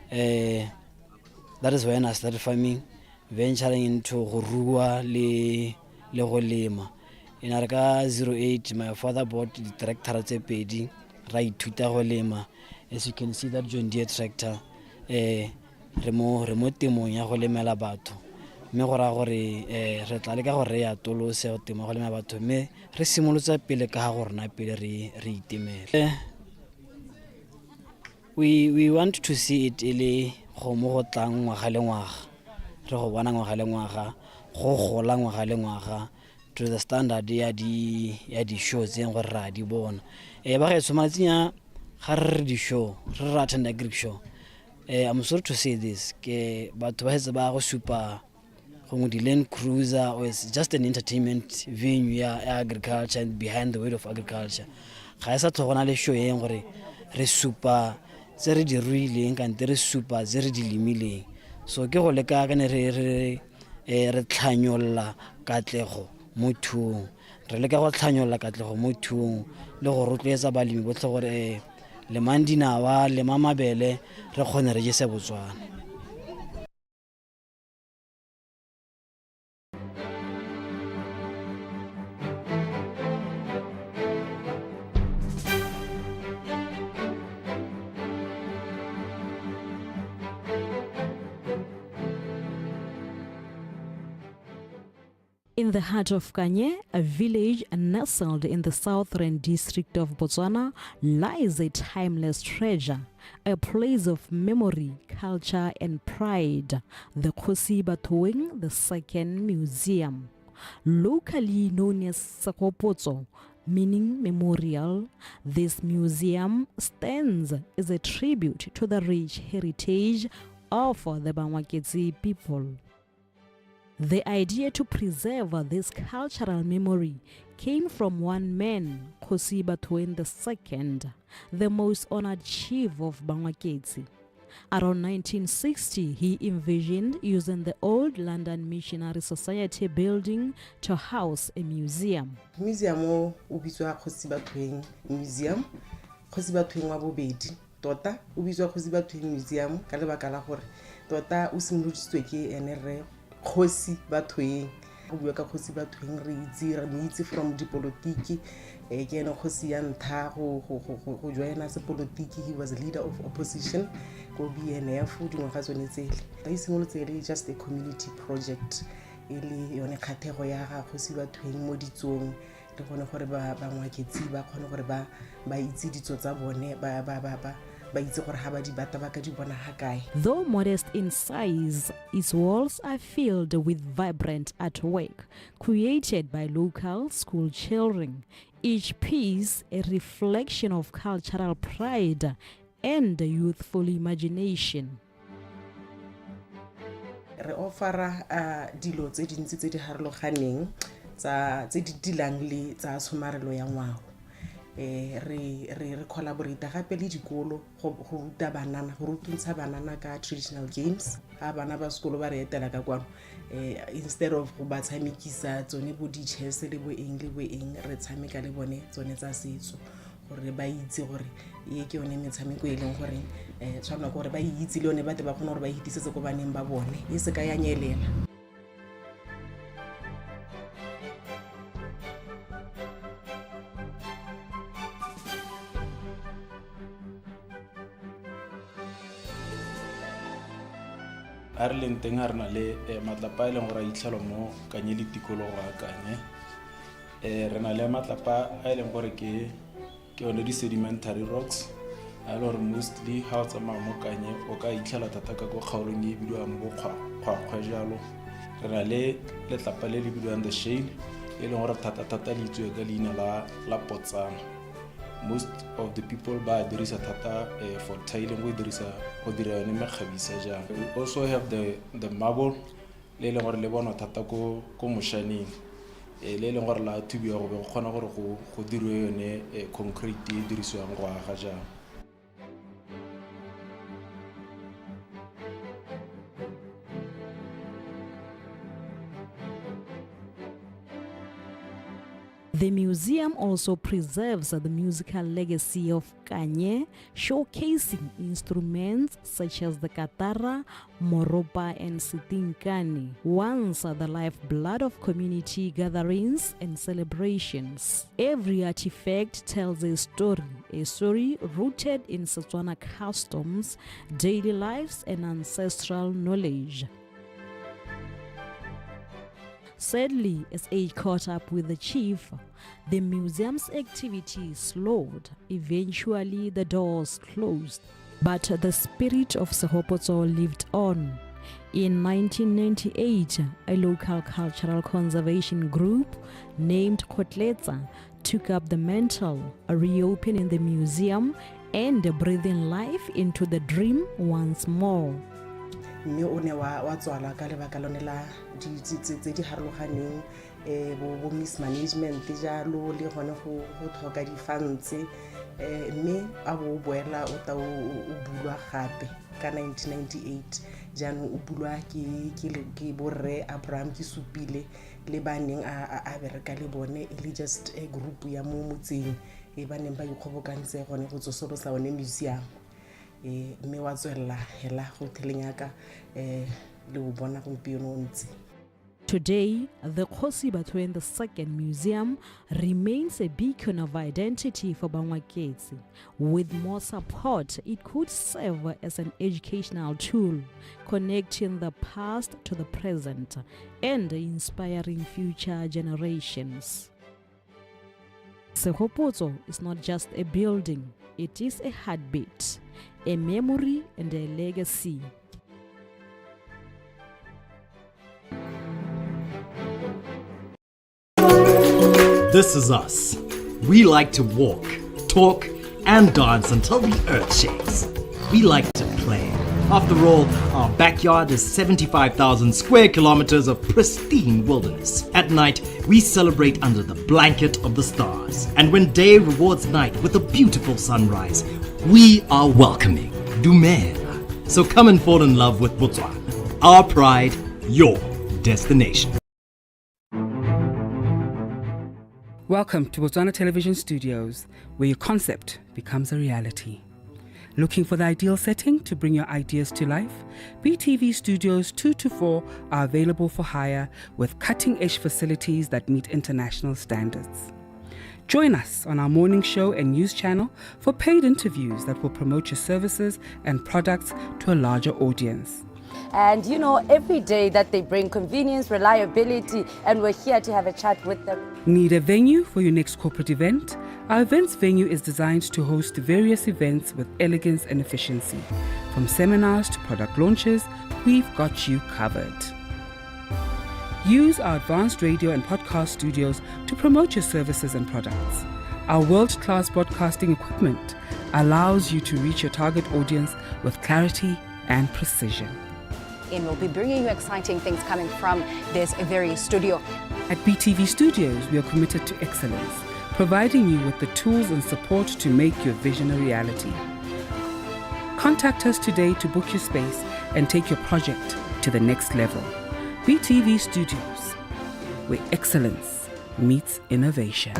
That is when I started farming, venturing into go rua le go lema. In arka 08 my father bought the tractor tse pedi ra ithuta go lema. As you can see that John Deere tractor remote temong ya go lemela batho mme go ra gore re tla le ka gore ya tolose go tema go lemela batho mme re simolotsa pele ka go rena pele re itemele. We want to see it ile go mo go tlang ngwaga le ngwaga re go bona ngwaga le ngwaga go gola ngwaga le ngwaga to the standard ya di shows tse go ra di bona ba ga tsomatsinya ga re di show re ra attend agri show. I'm sorry to say this ke batho ba hetsa ba go super go di Land Cruiser or it's just an entertainment venue ya agriculture and behind the wheel of agriculture ga sa tlhogona le show yeng gore re super tse re di ruileng ka nte re super tse re di limileng so ke go leka ka ne re tlhanyolla katlego mo thuong re leka go tlhanyolla katlego mo thuong le go rotloetsa balemi botlhe gore le mandinawa le mamabele re kgone re je se Botswana. In the heart of Kanye, a village nestled in the southern district of Botswana, lies a timeless treasure, a place of memory, culture and pride, the Kgosi Bathoeng II Museum. Locally known as Sekopotso, meaning memorial, this museum stands as a tribute to the rich heritage of the Bangwaketsi people. The idea to preserve this cultural memory came from one man, Kgosi Bathoeng II, the most honored chief of Bangwaketsi. Around 1960, he envisioned using the old London Missionary Society building to house a museum. Museum o bitswa Kgosi Bathoeng Museum, Kgosi Bathoeng wa bobedi. Tota o bitswa Kgosi Bathoeng Museum ka lebaka la gore tota o simoloditswe ke ene re Kgosi Bathoeng. Go bua ka Kgosi Bathoeng re itse from dipolotiki ke ene kgosi ya ntha go joina se politiki. He was a leader of opposition go BNF dingwaga tsone tsele ba isimolotse le just a community project ele yone kgathego ya ga Kgosi Bathoeng mo ditsong le gone gore ba Bangwaketsi ba kgone gore ba itse ditso tsa bone ba Though modest in size, its walls are filled with vibrant artwork created by local school children, each piece a reflection of cultural pride and youthful imagination. Re offera dilo tse dintsi tse di harologaneng tse di dilang le tsa somarelo ya ngwao. Re collaborate gape le dikolo go ruta banana go rutuntsha banana ka traditional games ha bana ba sekolo ba re etela ka kwano instead of go ba tshamekisa tsone bo di chess le bo eng re tshameka le bone tsone tsa setso gore ba itse gore ye ke yone metshameko e leng gore tshwana gore ba itse le yone ba te ba kgona gore ba hitisetse go baneng ba bone e se ka ya nyelela. a re leng teng a re na le matlapa a e leng gore a itlhelwa mo Kanye le tikologo ya Kanye. Re na le matlapa a e leng gore ke one di-sedimentary rocks a le gore mostly ha o tsamaya mo Kanye o ka itlhela thata ka ko kgaolong e bidiwang bo kgwakgwa jalo. Re na le letlapa le le bidiwang the shale e leng gore thata le itswe ka leina la Botswana. Most of the people ba dirisa thata for tiling go dirisa go dira yone mekgabisa jang. We also have the marble le leng gore le bona thata ko moshaneng le leng gore la thubiwa go be go kgona gore go dirwe yone concrete e dirisiwang go aga jang. The museum also preserves the musical legacy of Kanye, showcasing instruments such as the katara, moropa, and sitinkani, once the lifeblood of community gatherings and celebrations. Every artifact tells a story rooted in SETSWANA customs, daily lives, and ancestral knowledge. Sadly, as age caught up with the chief, the museum's activity slowed. Eventually, the doors closed. But the spirit of Sehopotso lived on. In 1998, a local cultural conservation group named Kotletsa took up the mantle, reopening the museum and breathing life into the dream once more. Mme o ne wa tswala ka lebaka lone la tse di harologaneng bo mismanagement jalo le gone go tlhoka di-funds mme a bo boela o ta o bulwa gape ka 1998 jaanong o bulwa ke borre Abraham ke supile le baneng a bereka le bone e le just a group ya mo motseng e baneng ba ikgobokantse gone go tsosolosa one museum. Mme wa tswela hela go thelengaka le o bona gompieno ntse. Today, the Kgosi Bathoeng II Museum remains a beacon of identity for Bangwaketsi. With more support, it could serve as an educational tool, connecting the past to the present and inspiring future generations. Sehopotso is not just a building, it is a heartbeat, a memory and a legacy. This is us. We like to walk, talk, and dance until the earth shakes. We like to play. After all, our backyard is 75,000 square kilometers of pristine wilderness. At night, we celebrate under the blanket of the stars. And when day rewards night with a beautiful sunrise, we are welcoming Dumela. So come and fall in love with Botswana. Our pride, your destination. Welcome to Botswana Television Studios, where your concept becomes a reality. Looking for the ideal setting to bring your ideas to life? BTV Studios 2 to 4 are available for hire with cutting-edge facilities that meet international standards. Join us on our morning show and news channel for paid interviews that will promote your services and products to a larger audience. And you know, every day that they bring convenience, reliability, and we're here to have a chat with them. Need a venue for your next corporate event? Our events venue is designed to host various events with elegance and efficiency. From seminars to product launches, we've got you covered. Use our advanced radio and podcast studios to promote your services and products. Our world-class broadcasting equipment allows you to reach your target audience with clarity and precision. And we'll be bringing you exciting things coming from this very studio. At BTV Studios, we are committed to excellence, providing you with the tools and support to make your vision a reality. Contact us today to book your space and take your project to the next level. BTV Studios, where excellence meets innovation.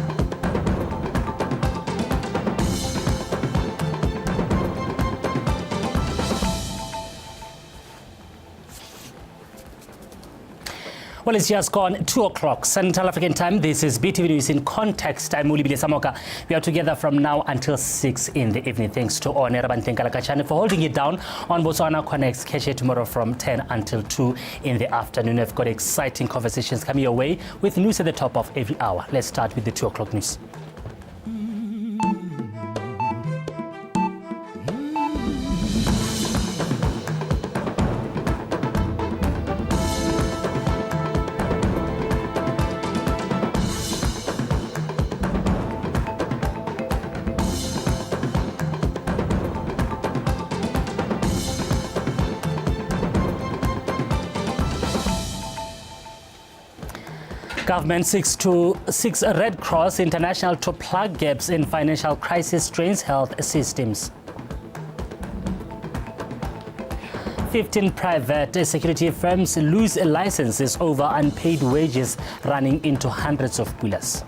Well, it's just gone 2 o'clock Central African time. This is BTV News in Context. I'm Mulibile Samoka. We are together from now until 6 in the evening. Thanks to Onerabantenkalakachane for holding it down on Botswana Connects. Catch it tomorrow from 10 until 2 in the afternoon. We've got exciting conversations coming your way with news at the top of every hour. Let's start with the 2 o'clock news. Government seeks Red Cross International to plug gaps in financial crisis strains health systems. 15 private security firms lose licenses over unpaid wages, running into hundreds of pullers.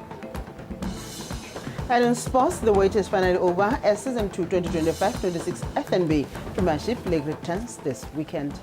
And in sports, the wait is finally over as Season 2 2025-26 FNB Premiership League returns this weekend.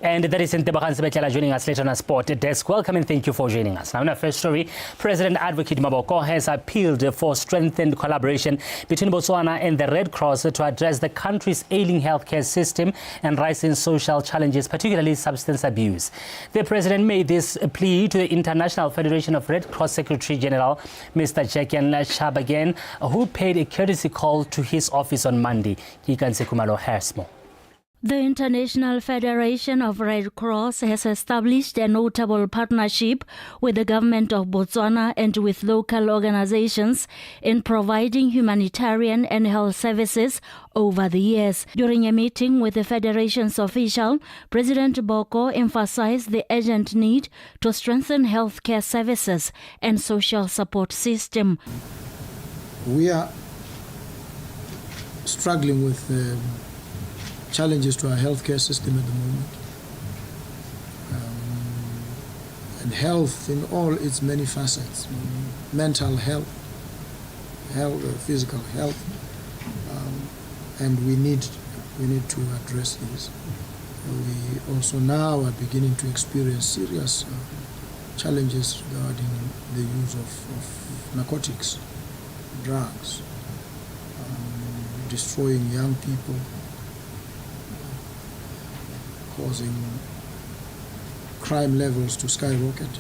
And that is Ntebogang Sebetlela joining us later on our sport desk. Welcome and thank you for joining us. Now, in our first story, President Advocate Maboko has appealed for strengthened collaboration between Botswana and the Red Cross to address the country's ailing healthcare system and rising social challenges, particularly substance abuse. The President made this plea to the International Federation of Red Cross Secretary General, Mr. Chabagan, who paid a courtesy call to his office on Monday. Kikanse Kumalo has more. The International Federation of Red Cross has established a notable partnership with the government of Botswana and with local organizations in providing humanitarian and health services over the years. During a meeting with the Federation's official, President Boko emphasized the urgent need to strengthen healthcare services and social support system. We are struggling with challenges to our healthcare system at the moment. And health in all its many facets, mental health, physical health, and we need to address these. We also now are beginning to experience serious challenges regarding the use of narcotics, drugs, destroying young people, causing crime levels to skyrocket,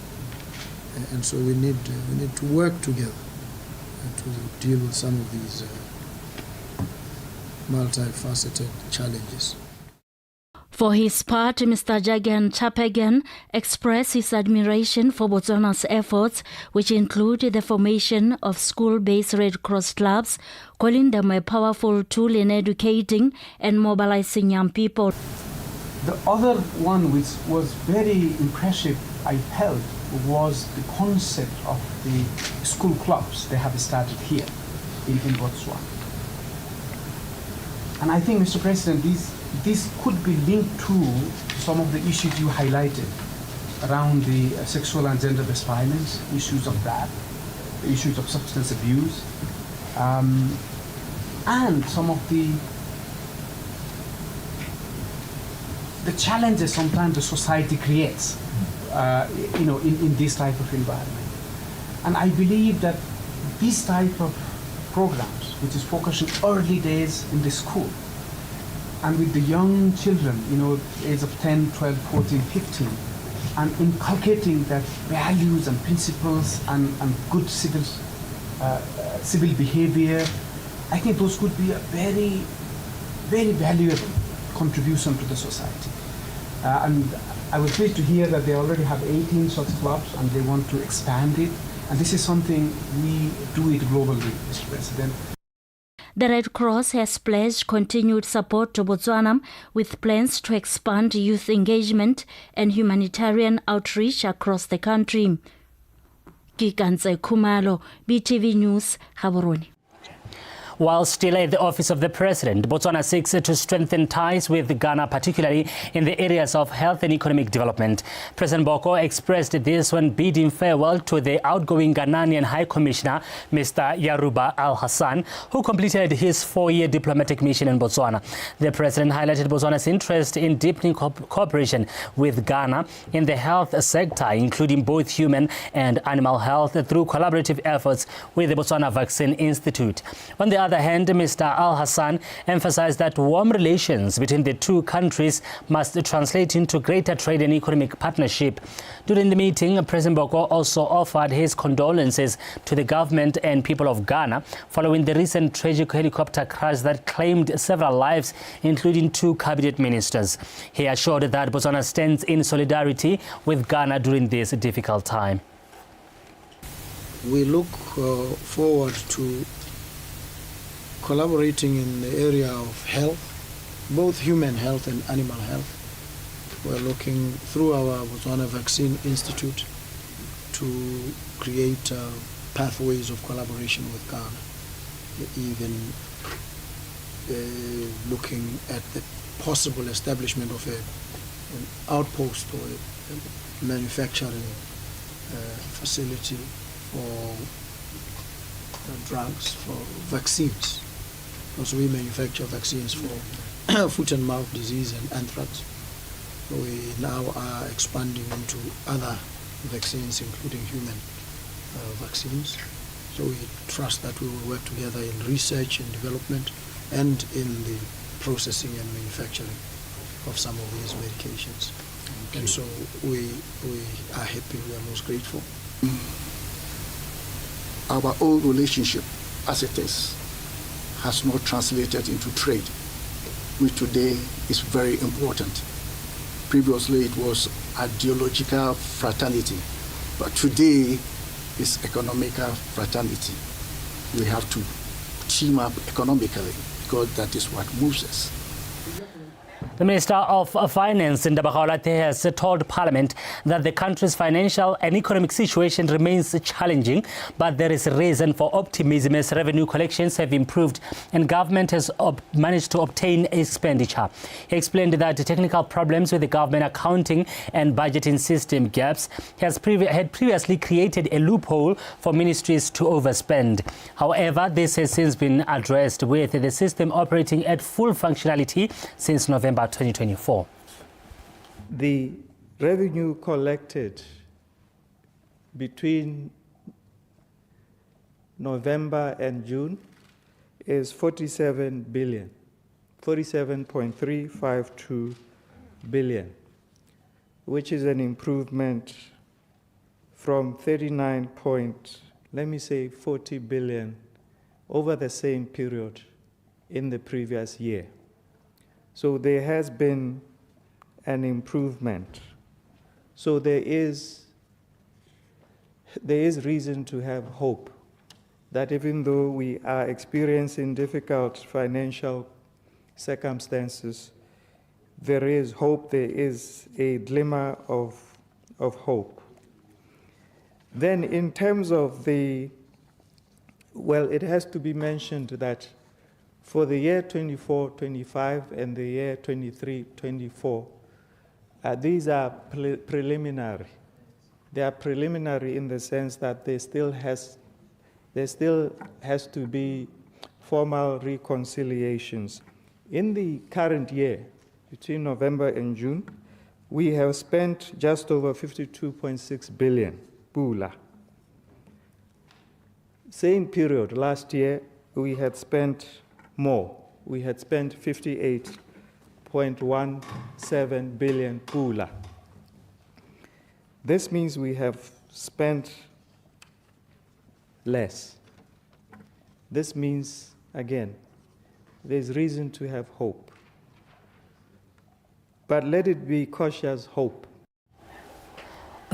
and so we need to work together to deal with some of these multifaceted challenges. For his part, Mr. Chabagan expressed his admiration for Botswana's efforts, which include the formation of school-based Red Cross clubs, calling them a powerful tool in educating and mobilizing young people. The other one which was very impressive, I felt, was the concept of the school clubs they have started here in Botswana. And I think, Mr. President, this could be linked to some of the issues you highlighted around the sexual and gender-based violence, issues of that, the issues of substance abuse, and some of the challenges sometimes the society creates, in this type of environment. And I believe that this type of programs, which is focusing early days in the school, and with the young children, age of 10, 12, 14, 15, and inculcating that values and principles and good civil behavior, I think those could be a very, very valuable contribution to the society. And I was pleased to hear that they already have 18 such clubs and they want to expand it. And this is something we do it globally, Mr. President. The Red Cross has pledged continued support to Botswana with plans to expand youth engagement and humanitarian outreach across the country. Kikanse Kumalo, BTV News, Gaborone. While still at the office of the president, Botswana seeks to strengthen ties with Ghana, particularly in the areas of health and economic development. President Boko expressed this when bidding farewell to the outgoing Ghanaian High Commissioner, Mr. Yaruba Al-Hassan, who completed his 4-year diplomatic mission in Botswana. The president highlighted Botswana's interest in deepening cooperation with Ghana in the health sector, including both human and animal health, through collaborative efforts with the Botswana Vaccine Institute. On the other hand, Mr. Al-Hassan emphasized that warm relations between the two countries must translate into greater trade and economic partnership. During the meeting, President Boko also offered his condolences to the government and people of Ghana following the recent tragic helicopter crash that claimed several lives, including 2 cabinet ministers. He assured that Botswana stands in solidarity with Ghana during this difficult time. We look forward to collaborating in the area of health, both human health and animal health. We're looking through our Botswana Vaccine Institute to create pathways of collaboration with Ghana, even looking at the possible establishment of an outpost or a manufacturing facility for drugs, for vaccines, because we manufacture vaccines for foot and mouth disease and anthrax. We now are expanding into other vaccines, including human vaccines. So we trust that we will work together in research and development and in the processing and manufacturing of some of these medications. And so we are happy, we are most grateful. Our old relationship, as it is, has not translated into trade, which today is very important. Previously, it was ideological fraternity, but today is economical fraternity. We have to team up economically because that is what moves us. The Minister of Finance, Ndaba has told Parliament that the country's financial and economic situation remains challenging, but there is reason for optimism as revenue collections have improved and government has managed to obtain expenditure. He explained that the technical problems with the government accounting and budgeting system gaps had previously created a loophole for ministries to overspend. However, this has since been addressed with the system operating at full functionality since November 2024. The revenue collected between November and June is 47 billion, 47.352 billion, which is an improvement from 40 billion over the same period in the previous year. So there has been an improvement. So there is reason to have hope that even though we are experiencing difficult financial circumstances, there is hope, there is a glimmer of hope. Then in terms of it has to be mentioned that for the year 24-25 and the year 23-24, these are preliminary. They are preliminary in the sense that there still has to be formal reconciliations. In the current year, between November and June, we have spent just over 52.6 billion pula. Same period last year, we had spent more. We had spent 58.17 billion pula. This means we have spent less. This means, again, there's reason to have hope. But let it be cautious hope.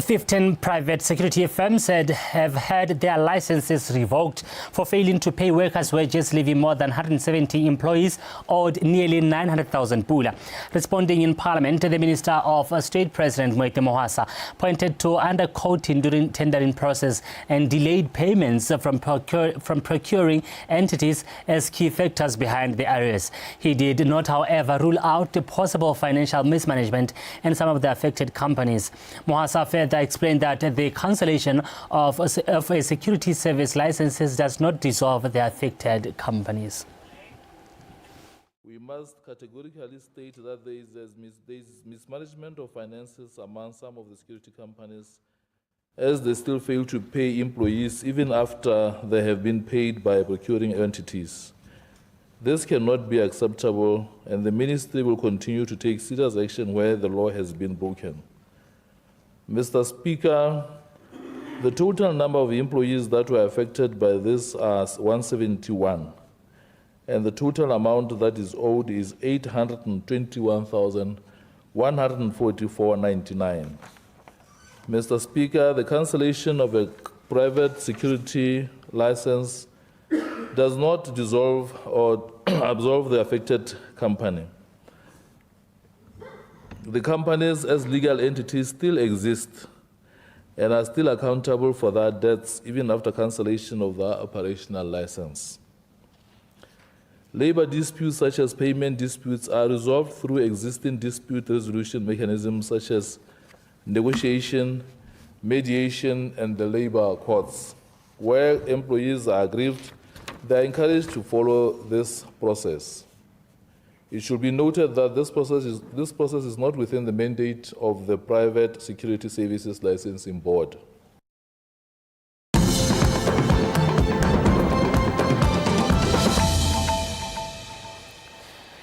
15 private security firms have had their licenses revoked for failing to pay workers' wages, leaving more than 170 employees owed nearly 900,000 pula. Responding in Parliament, the Minister of State President Mohasa pointed to undercoating during tendering process and delayed payments from procuring entities as key factors behind the arrears. He did not, however, rule out possible financial mismanagement in some of the affected companies. Mohasa further explained that the cancellation of a security service licenses does not dissolve the affected companies. We must categorically state that there is mismanagement of finances among some of the security companies, as they still fail to pay employees even after they have been paid by procuring entities. This cannot be acceptable, and the Ministry will continue to take serious action where the law has been broken. Mr. Speaker, the total number of employees that were affected by this are 171, and the total amount that is owed is 821,144.99. Mr. Speaker, the cancellation of a private security license does not dissolve or absolve the affected company. The companies as legal entities still exist and are still accountable for their debts even after cancellation of their operational license. Labor disputes such as payment disputes are resolved through existing dispute resolution mechanisms such as negotiation, mediation, and the labor courts. Where employees are aggrieved, they are encouraged to follow this process. It should be noted that this process is not within the mandate of the Private Security Services Licensing Board.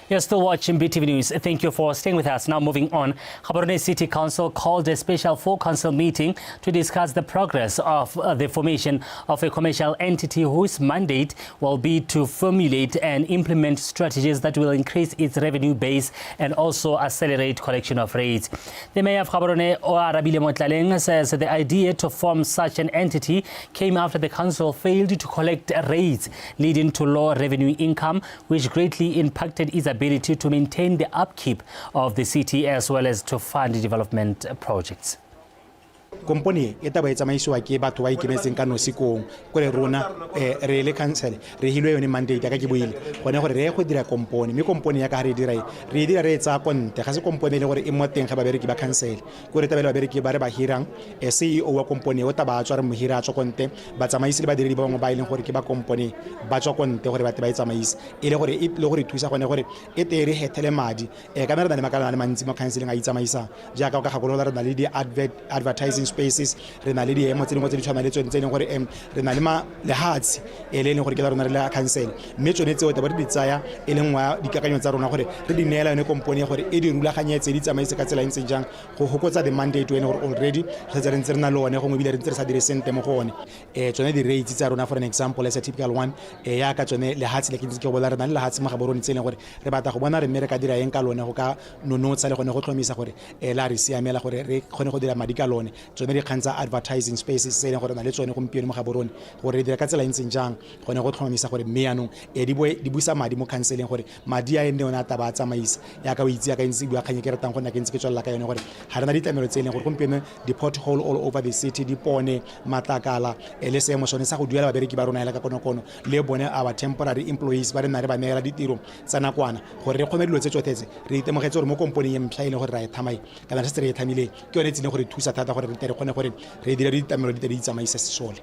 You're still watching BTV News. Thank you for staying with us. Now moving on, Gaborone City Council called a special full council meeting to discuss the progress of the formation of a commercial entity whose mandate will be to formulate and implement strategies that will increase its revenue base and also accelerate collection of rates. The mayor of Gaborone, Oarabile Motlaleng, says the idea to form such an entity came after the council failed to collect rates, leading to low revenue income, which greatly impacted its ability to maintain the upkeep of the city as well as to fund development projects. Company e taba e tsamaisiwa ke batho ba ikemetseng ka nosikong kore rona re le council re hilwe yone mandate ka ke boile gone gore re go dira company me company ya ka re dira re etsa konte ga se company le gore e mo teng ga ba bereki ba council kore tabela ba bereki ba re ba hirang CEO wa company o taba tswa re mo hira tswa konte ba tsamaisi le ba diredi ba bangwe ba ileng gore ke ba company ba tswa konte gore ba ba tsamaisi e le gore thusa gone gore e tere hetele madi ka mera na le makala le mantsi mo council nga itsamaisa ja ka gakolola re na le di advertising spaces re na le di emo tse di tshwana le tsone tse gore re na le lehatsi e le gore ke la rona re la council mme tsone tseo taba di tsaya e leng wa dikakanyo tsa rona gore re di neela yone company gore e di rulaganyetse di tsamaise ka tsela ntse jang go hokotsa the mandate wena gore already re tse re ntse re na le one go mo bile re ntse re sa dire sente mo go one tsone di rates tsa rona for an example as a typical one ya ka tsone lehatsi le ke ntse ke bola re na le lehatsi mo Gaborone tse le gore re batla go bona re mme re ka dira eng ka lone go ka nonotsa le gone go tlhomisa gore la re siamela gore re kgone go dira madi ka lone tsone di kgantsa advertising spaces se le gore na le tsone gompieno mo Gaborone gore dira ka tsela ntseng jang gone go tlhomamisa gore meanong di buisa madi mo counseling gore madi a ene ona taba tsamaisa ya ka o itse ya ka ntse bua khanye ke retang go nna ke ntse ke tswela ka yone gore ha rena ditlamelo tse le gore gompieno di pothole all over the city di pone matlakala le se mo sone sa go duela babereki ba rona ya ka kono le bone our temporary employees ba re na re ba neela ditiro tsa nakwana gore re kgome dilo tse tsothetse re itemogetse gore mo company ye mtlha ile gore ra e thamai kana se re e thamile ke yone tsene gore thusa thata gore re tere kgone gore re dira ditamelo di tsamaisa sesole.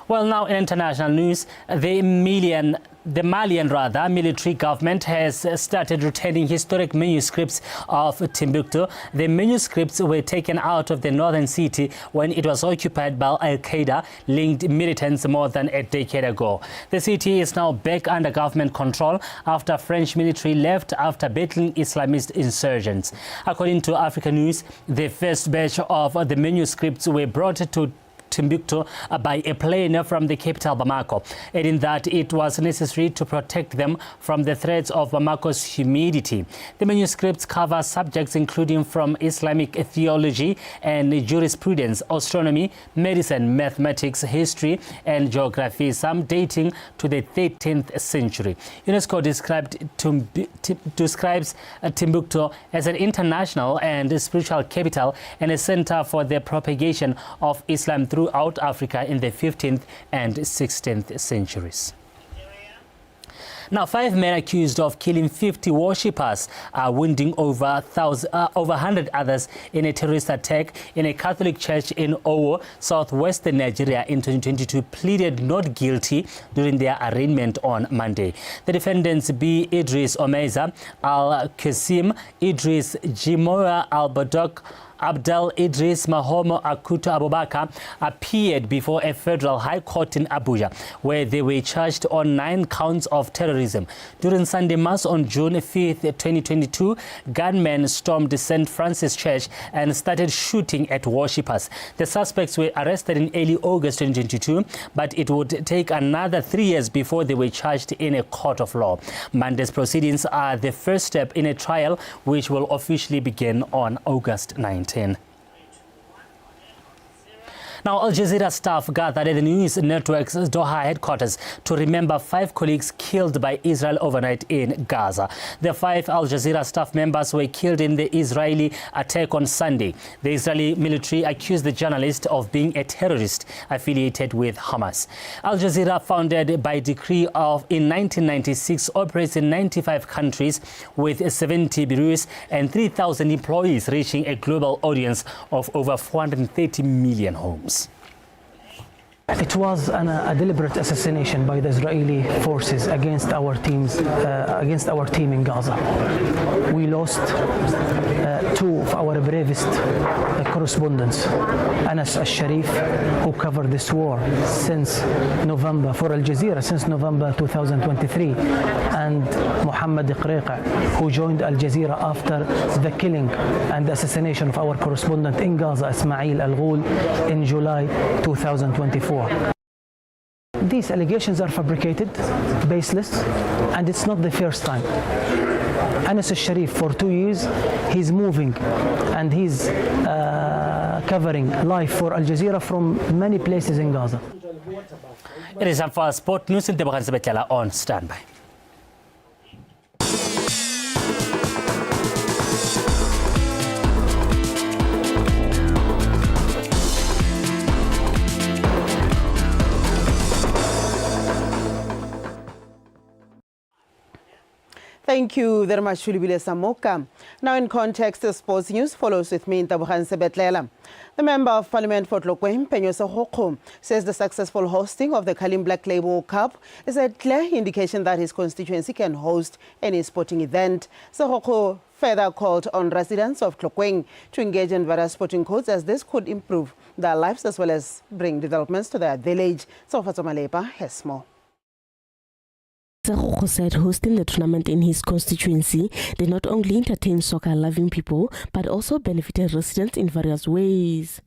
Well, now in international news, the Malian military government has started returning historic manuscripts of Timbuktu. The manuscripts were taken out of the northern city when it was occupied by Al-Qaeda-linked militants more than a decade ago. The city is now back under government control after French military left after battling Islamist insurgents. According to Africa News, the first batch of the manuscripts were brought to Timbuktu by a plane from the capital Bamako, adding that it was necessary to protect them from the threats of Bamako's humidity. The manuscripts cover subjects including from Islamic theology and jurisprudence, astronomy, medicine, mathematics, history, and geography, some dating to the 13th century. UNESCO describes Timbuktu as an international and spiritual capital and a center for the propagation of Islam throughout Africa in the 15th and 16th centuries. Now, 5 men accused of killing 50 worshippers are wounding over 100 others in a terrorist attack in a Catholic church in Owo, southwestern Nigeria in 2022 pleaded not guilty during their arraignment on Monday. The defendants be Idris Omeza, Al-Qasim, Idris Jimoya Al-Badok, Abdel Idris Mahomo Akuto Abubakar appeared before a federal high court in Abuja, where they were charged on 9 counts of terrorism. During Sunday Mass on June 5th, 2022, gunmen stormed St. Francis Church and started shooting at worshippers. The suspects were arrested in early August 2022, but it would take another 3 years before they were charged in a court of law. Monday's proceedings are the first step in a trial which will officially begin on August 19. Now, Al Jazeera staff gathered at the news network's Doha headquarters to remember 5 colleagues killed by Israel overnight in Gaza. The 5 Al Jazeera staff members were killed in the Israeli attack on Sunday. The Israeli military accused the journalist of being a terrorist affiliated with Hamas. Al Jazeera, founded by decree in 1996, operates in 95 countries with 70 bureaus and 3,000 employees, reaching a global audience of over 430 million homes. It was a deliberate assassination by the Israeli forces against our team in Gaza. We lost 2 of our bravest correspondents, Anas al-Sharif, who covered this war since November for Al Jazeera since November 2023, and Muhammad Iqriqa, who joined Al Jazeera after the killing and the assassination of our correspondent in Gaza, Ismail Al-Ghul, in July 2024. These allegations are fabricated, baseless, and it's not the first time. Anas al-Sharif, for 2 years, he's moving and he's covering live for Al Jazeera from many places in Gaza. It is time for sport news in Tebogang on standby. Thank you very much, Fulibile Samoka. Now in context, the sports news follows with me in Tebogang Sebetlela. The Member of Parliament for TLOKWE, Mpenyo Sehoko, says the successful hosting of the Kalim Black Label Cup is a clear indication that his constituency can host any sporting event. Sehoko further called on residents of TLOKWE to engage in various sporting codes, as this could improve their lives as well as bring developments to their village. Sofatso Malepa has more. Sehoko said hosting the tournament in his constituency did not only entertain soccer-loving people, but also benefited residents in various ways.